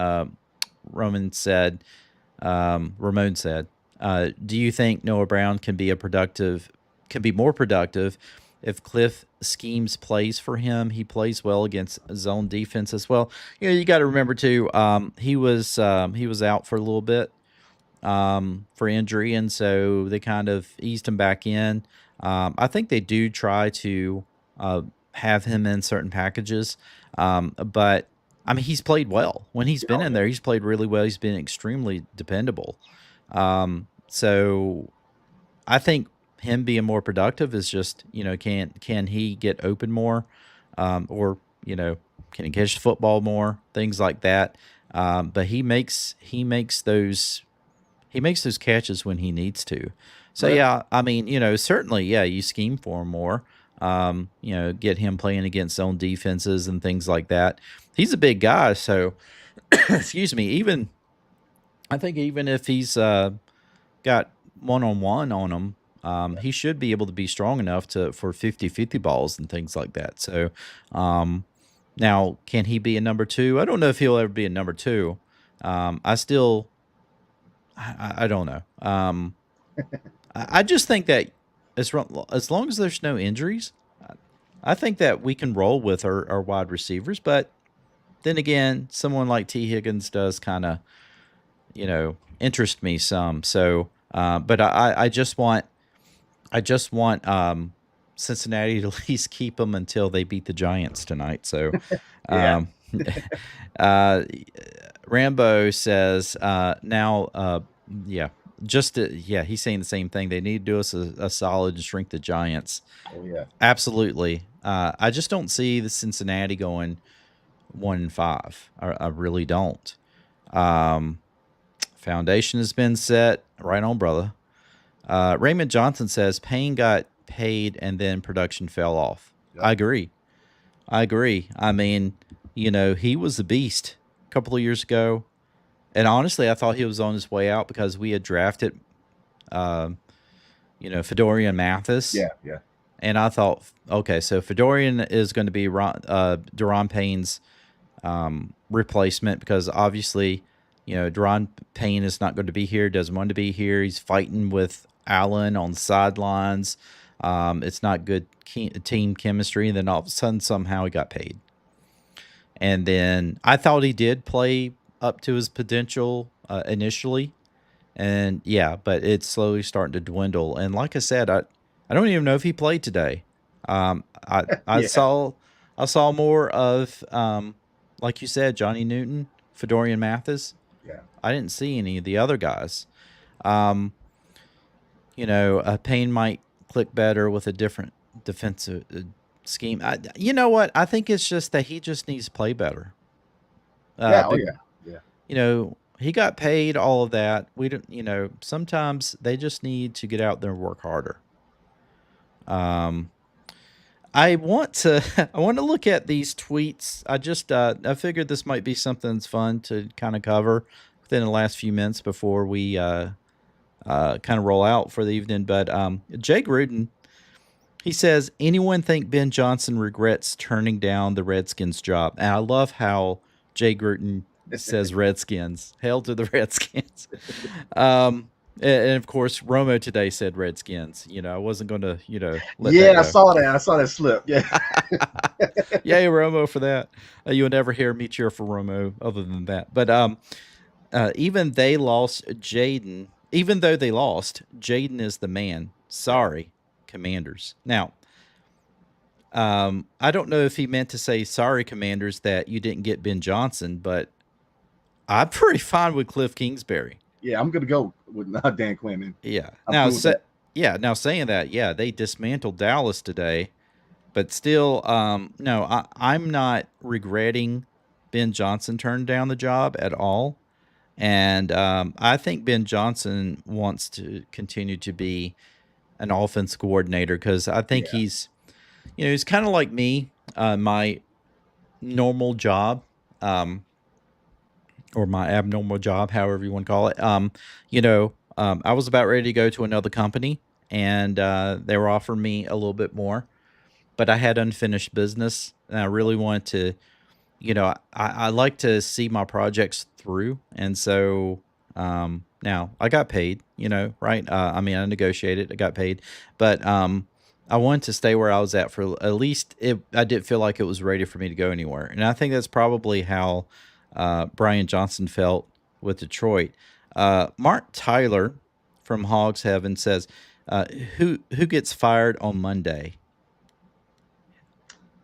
Ramon said. Do you think Noah Brown can be more productive if Cliff schemes plays for him? He plays well against zone defense as well. You got to remember too. He was out for a little bit for injury, and so they kind of eased him back in. I think they do try to have him in certain packages, but I mean, he's played well when he's been in there. He's played really well. He's been extremely dependable. So I think him being more productive is just, can he get open more, or can he catch the football more, things like that. But he makes those catches when he needs to. So yeah, I mean, certainly, yeah, you scheme for him more. Get him playing against zone defenses and things like that. He's a big guy, so excuse me. I think even if he's got one-on-one on him, he should be able to be strong enough for 50-50 balls and things like that. So now, can he be a number two? I don't know if he'll ever be a number two. I don't know. I just think that as long as there's no injuries, I think that we can roll with our wide receivers. But then again, someone like T. Higgins does kind of, interest me some. So, but I just want Cincinnati to at least keep them until they beat the Giants tonight. So, Rambo says now, yeah. He's saying the same thing. They need to do us a solid and shrink the Giants. Oh yeah, absolutely. I just don't see the Cincinnati going 1-5. I really don't. Foundation has been set. Right on, brother. Raymond Johnson says Payne got paid and then production fell off. Yep. I agree. I mean, he was a beast a couple of years ago. And honestly, I thought he was on his way out because we had drafted, Fedorian Mathis. Yeah. And I thought, okay, so Fedorian is going to be Deron Payne's replacement because obviously, Deron Payne is not going to be here, doesn't want to be here. He's fighting with Allen on the sidelines. It's not good team chemistry. And then all of a sudden, somehow he got paid. And then I thought he did play up to his potential initially. And yeah, but it's slowly starting to dwindle. And like I said, I don't even know if he played today. I Yeah. saw more of like you said, Johnny Newton, Fedorian Mathis. Yeah. I didn't see any of the other guys. Payne might click better with a different defensive scheme. You know what? I think it's just that he just needs to play better. Yeah. Oh yeah. Yeah. He got paid all of that. We don't, sometimes they just need to get out there and work harder. I want to look at these tweets. I figured this might be something fun to kind of cover within the last few minutes before we kind of roll out for the evening. But Jay Gruden, he says, anyone think Ben Johnson regrets turning down the Redskins job? And I love how Jay Gruden says Redskins. Hail to the Redskins. And of course, Romo today said Redskins. I wasn't going to, let that go. I saw that. I saw that slip. Yeah. Yay, Romo for that. You'll never hear me cheer for Romo other than that. But even they lost Jaden. Even though they lost, Jaden is the man. Sorry, Commanders. Now, I don't know if he meant to say sorry, Commanders, that you didn't get Ben Johnson, but I'm pretty fine with Cliff Kingsbury. Yeah, I'm gonna go with Dan Quinn. Man. Yeah. Now, now saying that, yeah, they dismantled Dallas today, but still, no, I'm not regretting Ben Johnson turned down the job at all. And I think Ben Johnson wants to continue to be an offense coordinator because I think he's kind of like me, my normal job, or my abnormal job, however you want to call it. I was about ready to go to another company, and they were offering me a little bit more, but I had unfinished business, and I really wanted to. I like to see my projects through. And so now I got paid, right? I negotiated, I got paid, but I wanted to stay where I was at for at least I didn't feel like it was ready for me to go anywhere. And I think that's probably how Brian Johnson felt with Detroit. Mark Tyler from Hogs Heaven says, who gets fired on Monday?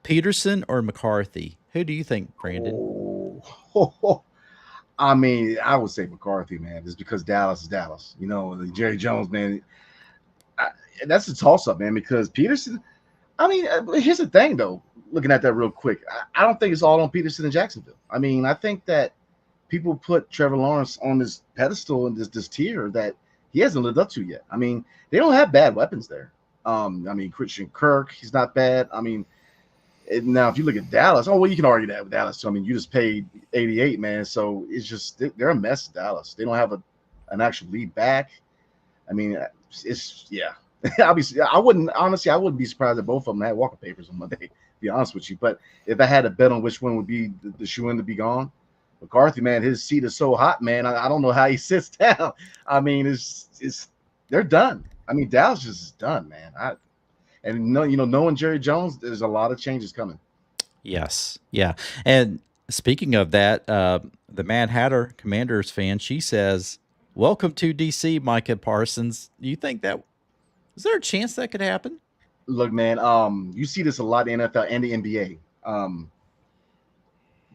Peterson or McCarthy? Who do you think, Brandon? I would say McCarthy, man, just because Dallas is Dallas. Jerry Jones, man. That's a toss-up, man, because Peterson. Here's the thing, though. Looking at that real quick, I don't think it's all on Peterson and Jacksonville. I think that people put Trevor Lawrence on this pedestal and this tier that he hasn't lived up to yet. They don't have bad weapons there. Christian Kirk, he's not bad. Now, if you look at Dallas, you can argue that with Dallas too. You just paid 88, man. So it's just they're a mess, Dallas. They don't have an actual lead back. It's I wouldn't be surprised if both of them had walking papers on Monday. To be honest with you, but if I had to bet on which one would be the shoe-in to be gone, McCarthy, man, his seat is so hot, man. I don't know how he sits down. They're done. Dallas just is done, man. Knowing Jerry Jones, there's a lot of changes coming. Yes. Yeah. And speaking of that, the Mad Hatter Commanders fan, she says, welcome to DC, Micah Parsons. Do you think is there a chance that could happen? Look, man, you see this a lot in the NFL and the NBA.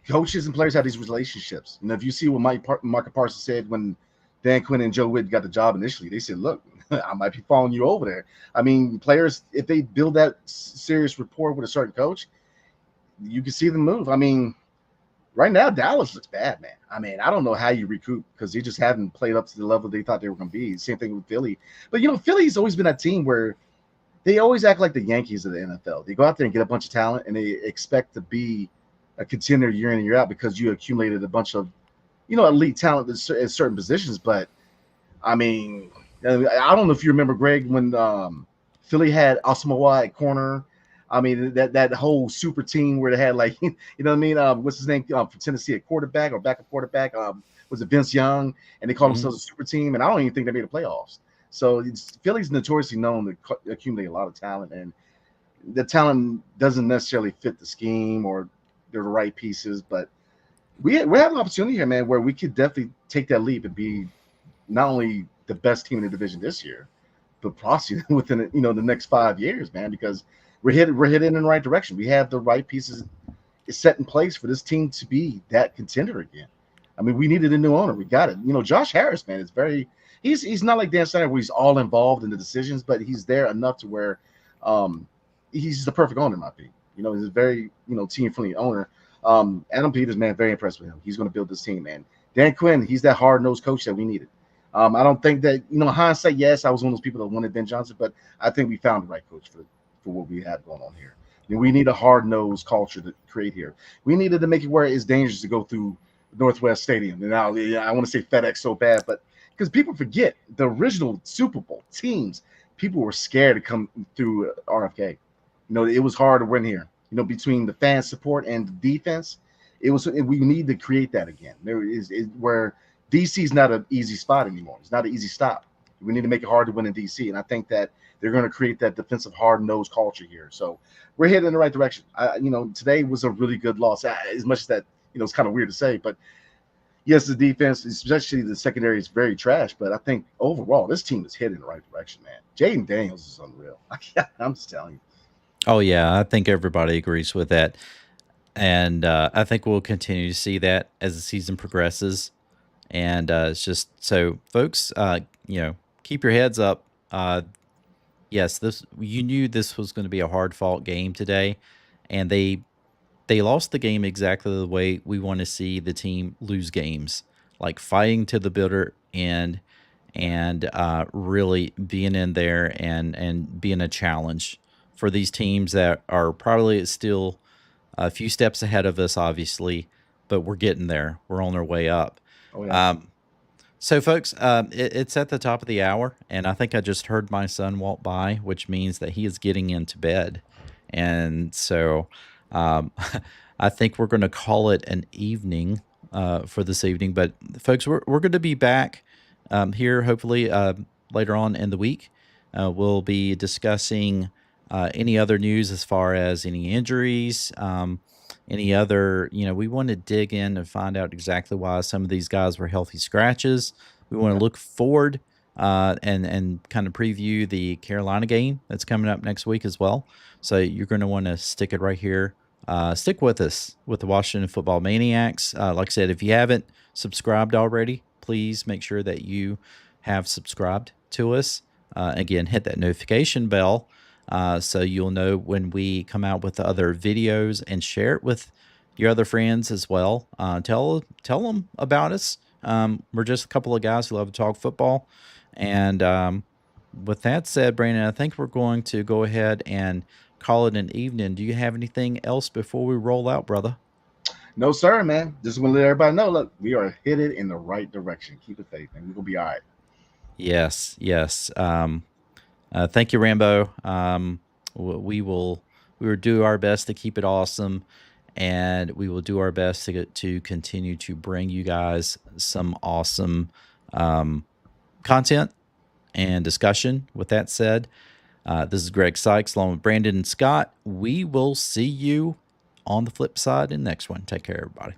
Coaches and players have these relationships. If you see what Micah Parsons said when Dan Quinn and Joe Witt got the job initially, they said, look, I might be following you over there. Players, if they build that serious rapport with a certain coach, you can see them move. right now Dallas looks bad, man. I mean, I don't know how you recoup because they just haven't played up to the level they thought they were going to be. Same thing with Philly, but Philly's always been a team where they always act like the Yankees of the NFL. They go out there and get a bunch of talent, and they expect to be a contender year in and year out because you accumulated a bunch of elite talent at certain positions. But I mean, I don't know if you remember, Greg, when Philly had Asamoah at corner. I mean, that whole super team where they had like, you know what I mean? What's his name for Tennessee at quarterback or backup quarterback? Was it Vince Young? And they called themselves a super team. And I don't even think they made the playoffs. So Philly's notoriously known to accumulate a lot of talent, and the talent doesn't necessarily fit the scheme or they're the right pieces. But we have an opportunity here, man, where we could definitely take that leap and be not only the best team in the division this year, but possibly within the next 5 years, man, because we're headed in the right direction. We have the right pieces set in place for this team to be that contender again. I mean, we needed a new owner. We got it. Josh Harris, man, is he's not like Dan Snyder where he's all involved in the decisions, but he's there enough to where he's the perfect owner, in my opinion. He's a very team-friendly owner. Adam Peters, man, very impressed with him. He's going to build this team, man. Dan Quinn, he's that hard-nosed coach that we needed. I don't think that, hindsight, yes, I was one of those people that wanted Ben Johnson, but I think we found the right coach for what we have going on here. We need a hard-nosed culture to create here. We needed to make it where it's dangerous to go through Northwest Stadium. And now I want to say FedEx so bad, but because people forget the original Super Bowl teams, people were scared to come through RFK. It was hard to win here. Between the fan support and the defense, we need to create that again. There is where DC is not an easy spot anymore. It's not an easy stop. We need to make it hard to win in DC, and I think that they're going to create that defensive hard-nosed culture here. So we're heading in the right direction. Today was a really good loss. As much as that, it's kind of weird to say, but yes, the defense, especially the secondary, is very trash. But I think overall, this team is heading in the right direction, man. Jayden Daniels is unreal. I'm just telling you. Oh, yeah, I think everybody agrees with that. And I think we'll continue to see that as the season progresses. And it's just so, folks, keep your heads up. Yes, you knew this was going to be a hard-fought game today, and they lost the game exactly the way we want to see the team lose games, like fighting to the bitter end and really being in there and being a challenge for these teams that are probably still a few steps ahead of us, obviously, but we're getting there. We're on our way up. Oh, yeah. So, folks, it's at the top of the hour, and I think I just heard my son walk by, which means that he is getting into bed. And so I think we're going to call it an evening for this evening. But, folks, we're going to be back here hopefully later on in the week. We'll be discussing any other news as far as any injuries, any other, we want to dig in and find out exactly why some of these guys were healthy scratches. We want to look forward and kind of preview the Carolina game that's coming up next week as well. So you're going to want to stick it right here. Stick with us with the Washington Football Maniacs. Like I said, if you haven't subscribed already, please make sure that you have subscribed to us. Again, hit that notification bell. So you'll know when we come out with the other videos, and share it with your other friends as well. Tell them about us. We're just a couple of guys who love to talk football. And with that said, Brandon, I think we're going to go ahead and call it an evening. Do you have anything else before we roll out, brother? No, sir, man. Just want to let everybody know, look, we are headed in the right direction. Keep the faith, and we're going to be all right. Yes. Thank you, Rambo. We will do our best to keep it awesome, and we will do our best to continue to bring you guys some awesome content and discussion. With that said, this is Greg Sykes along with Brandon and Scott. We will see you on the flip side in the next one. Take care, everybody.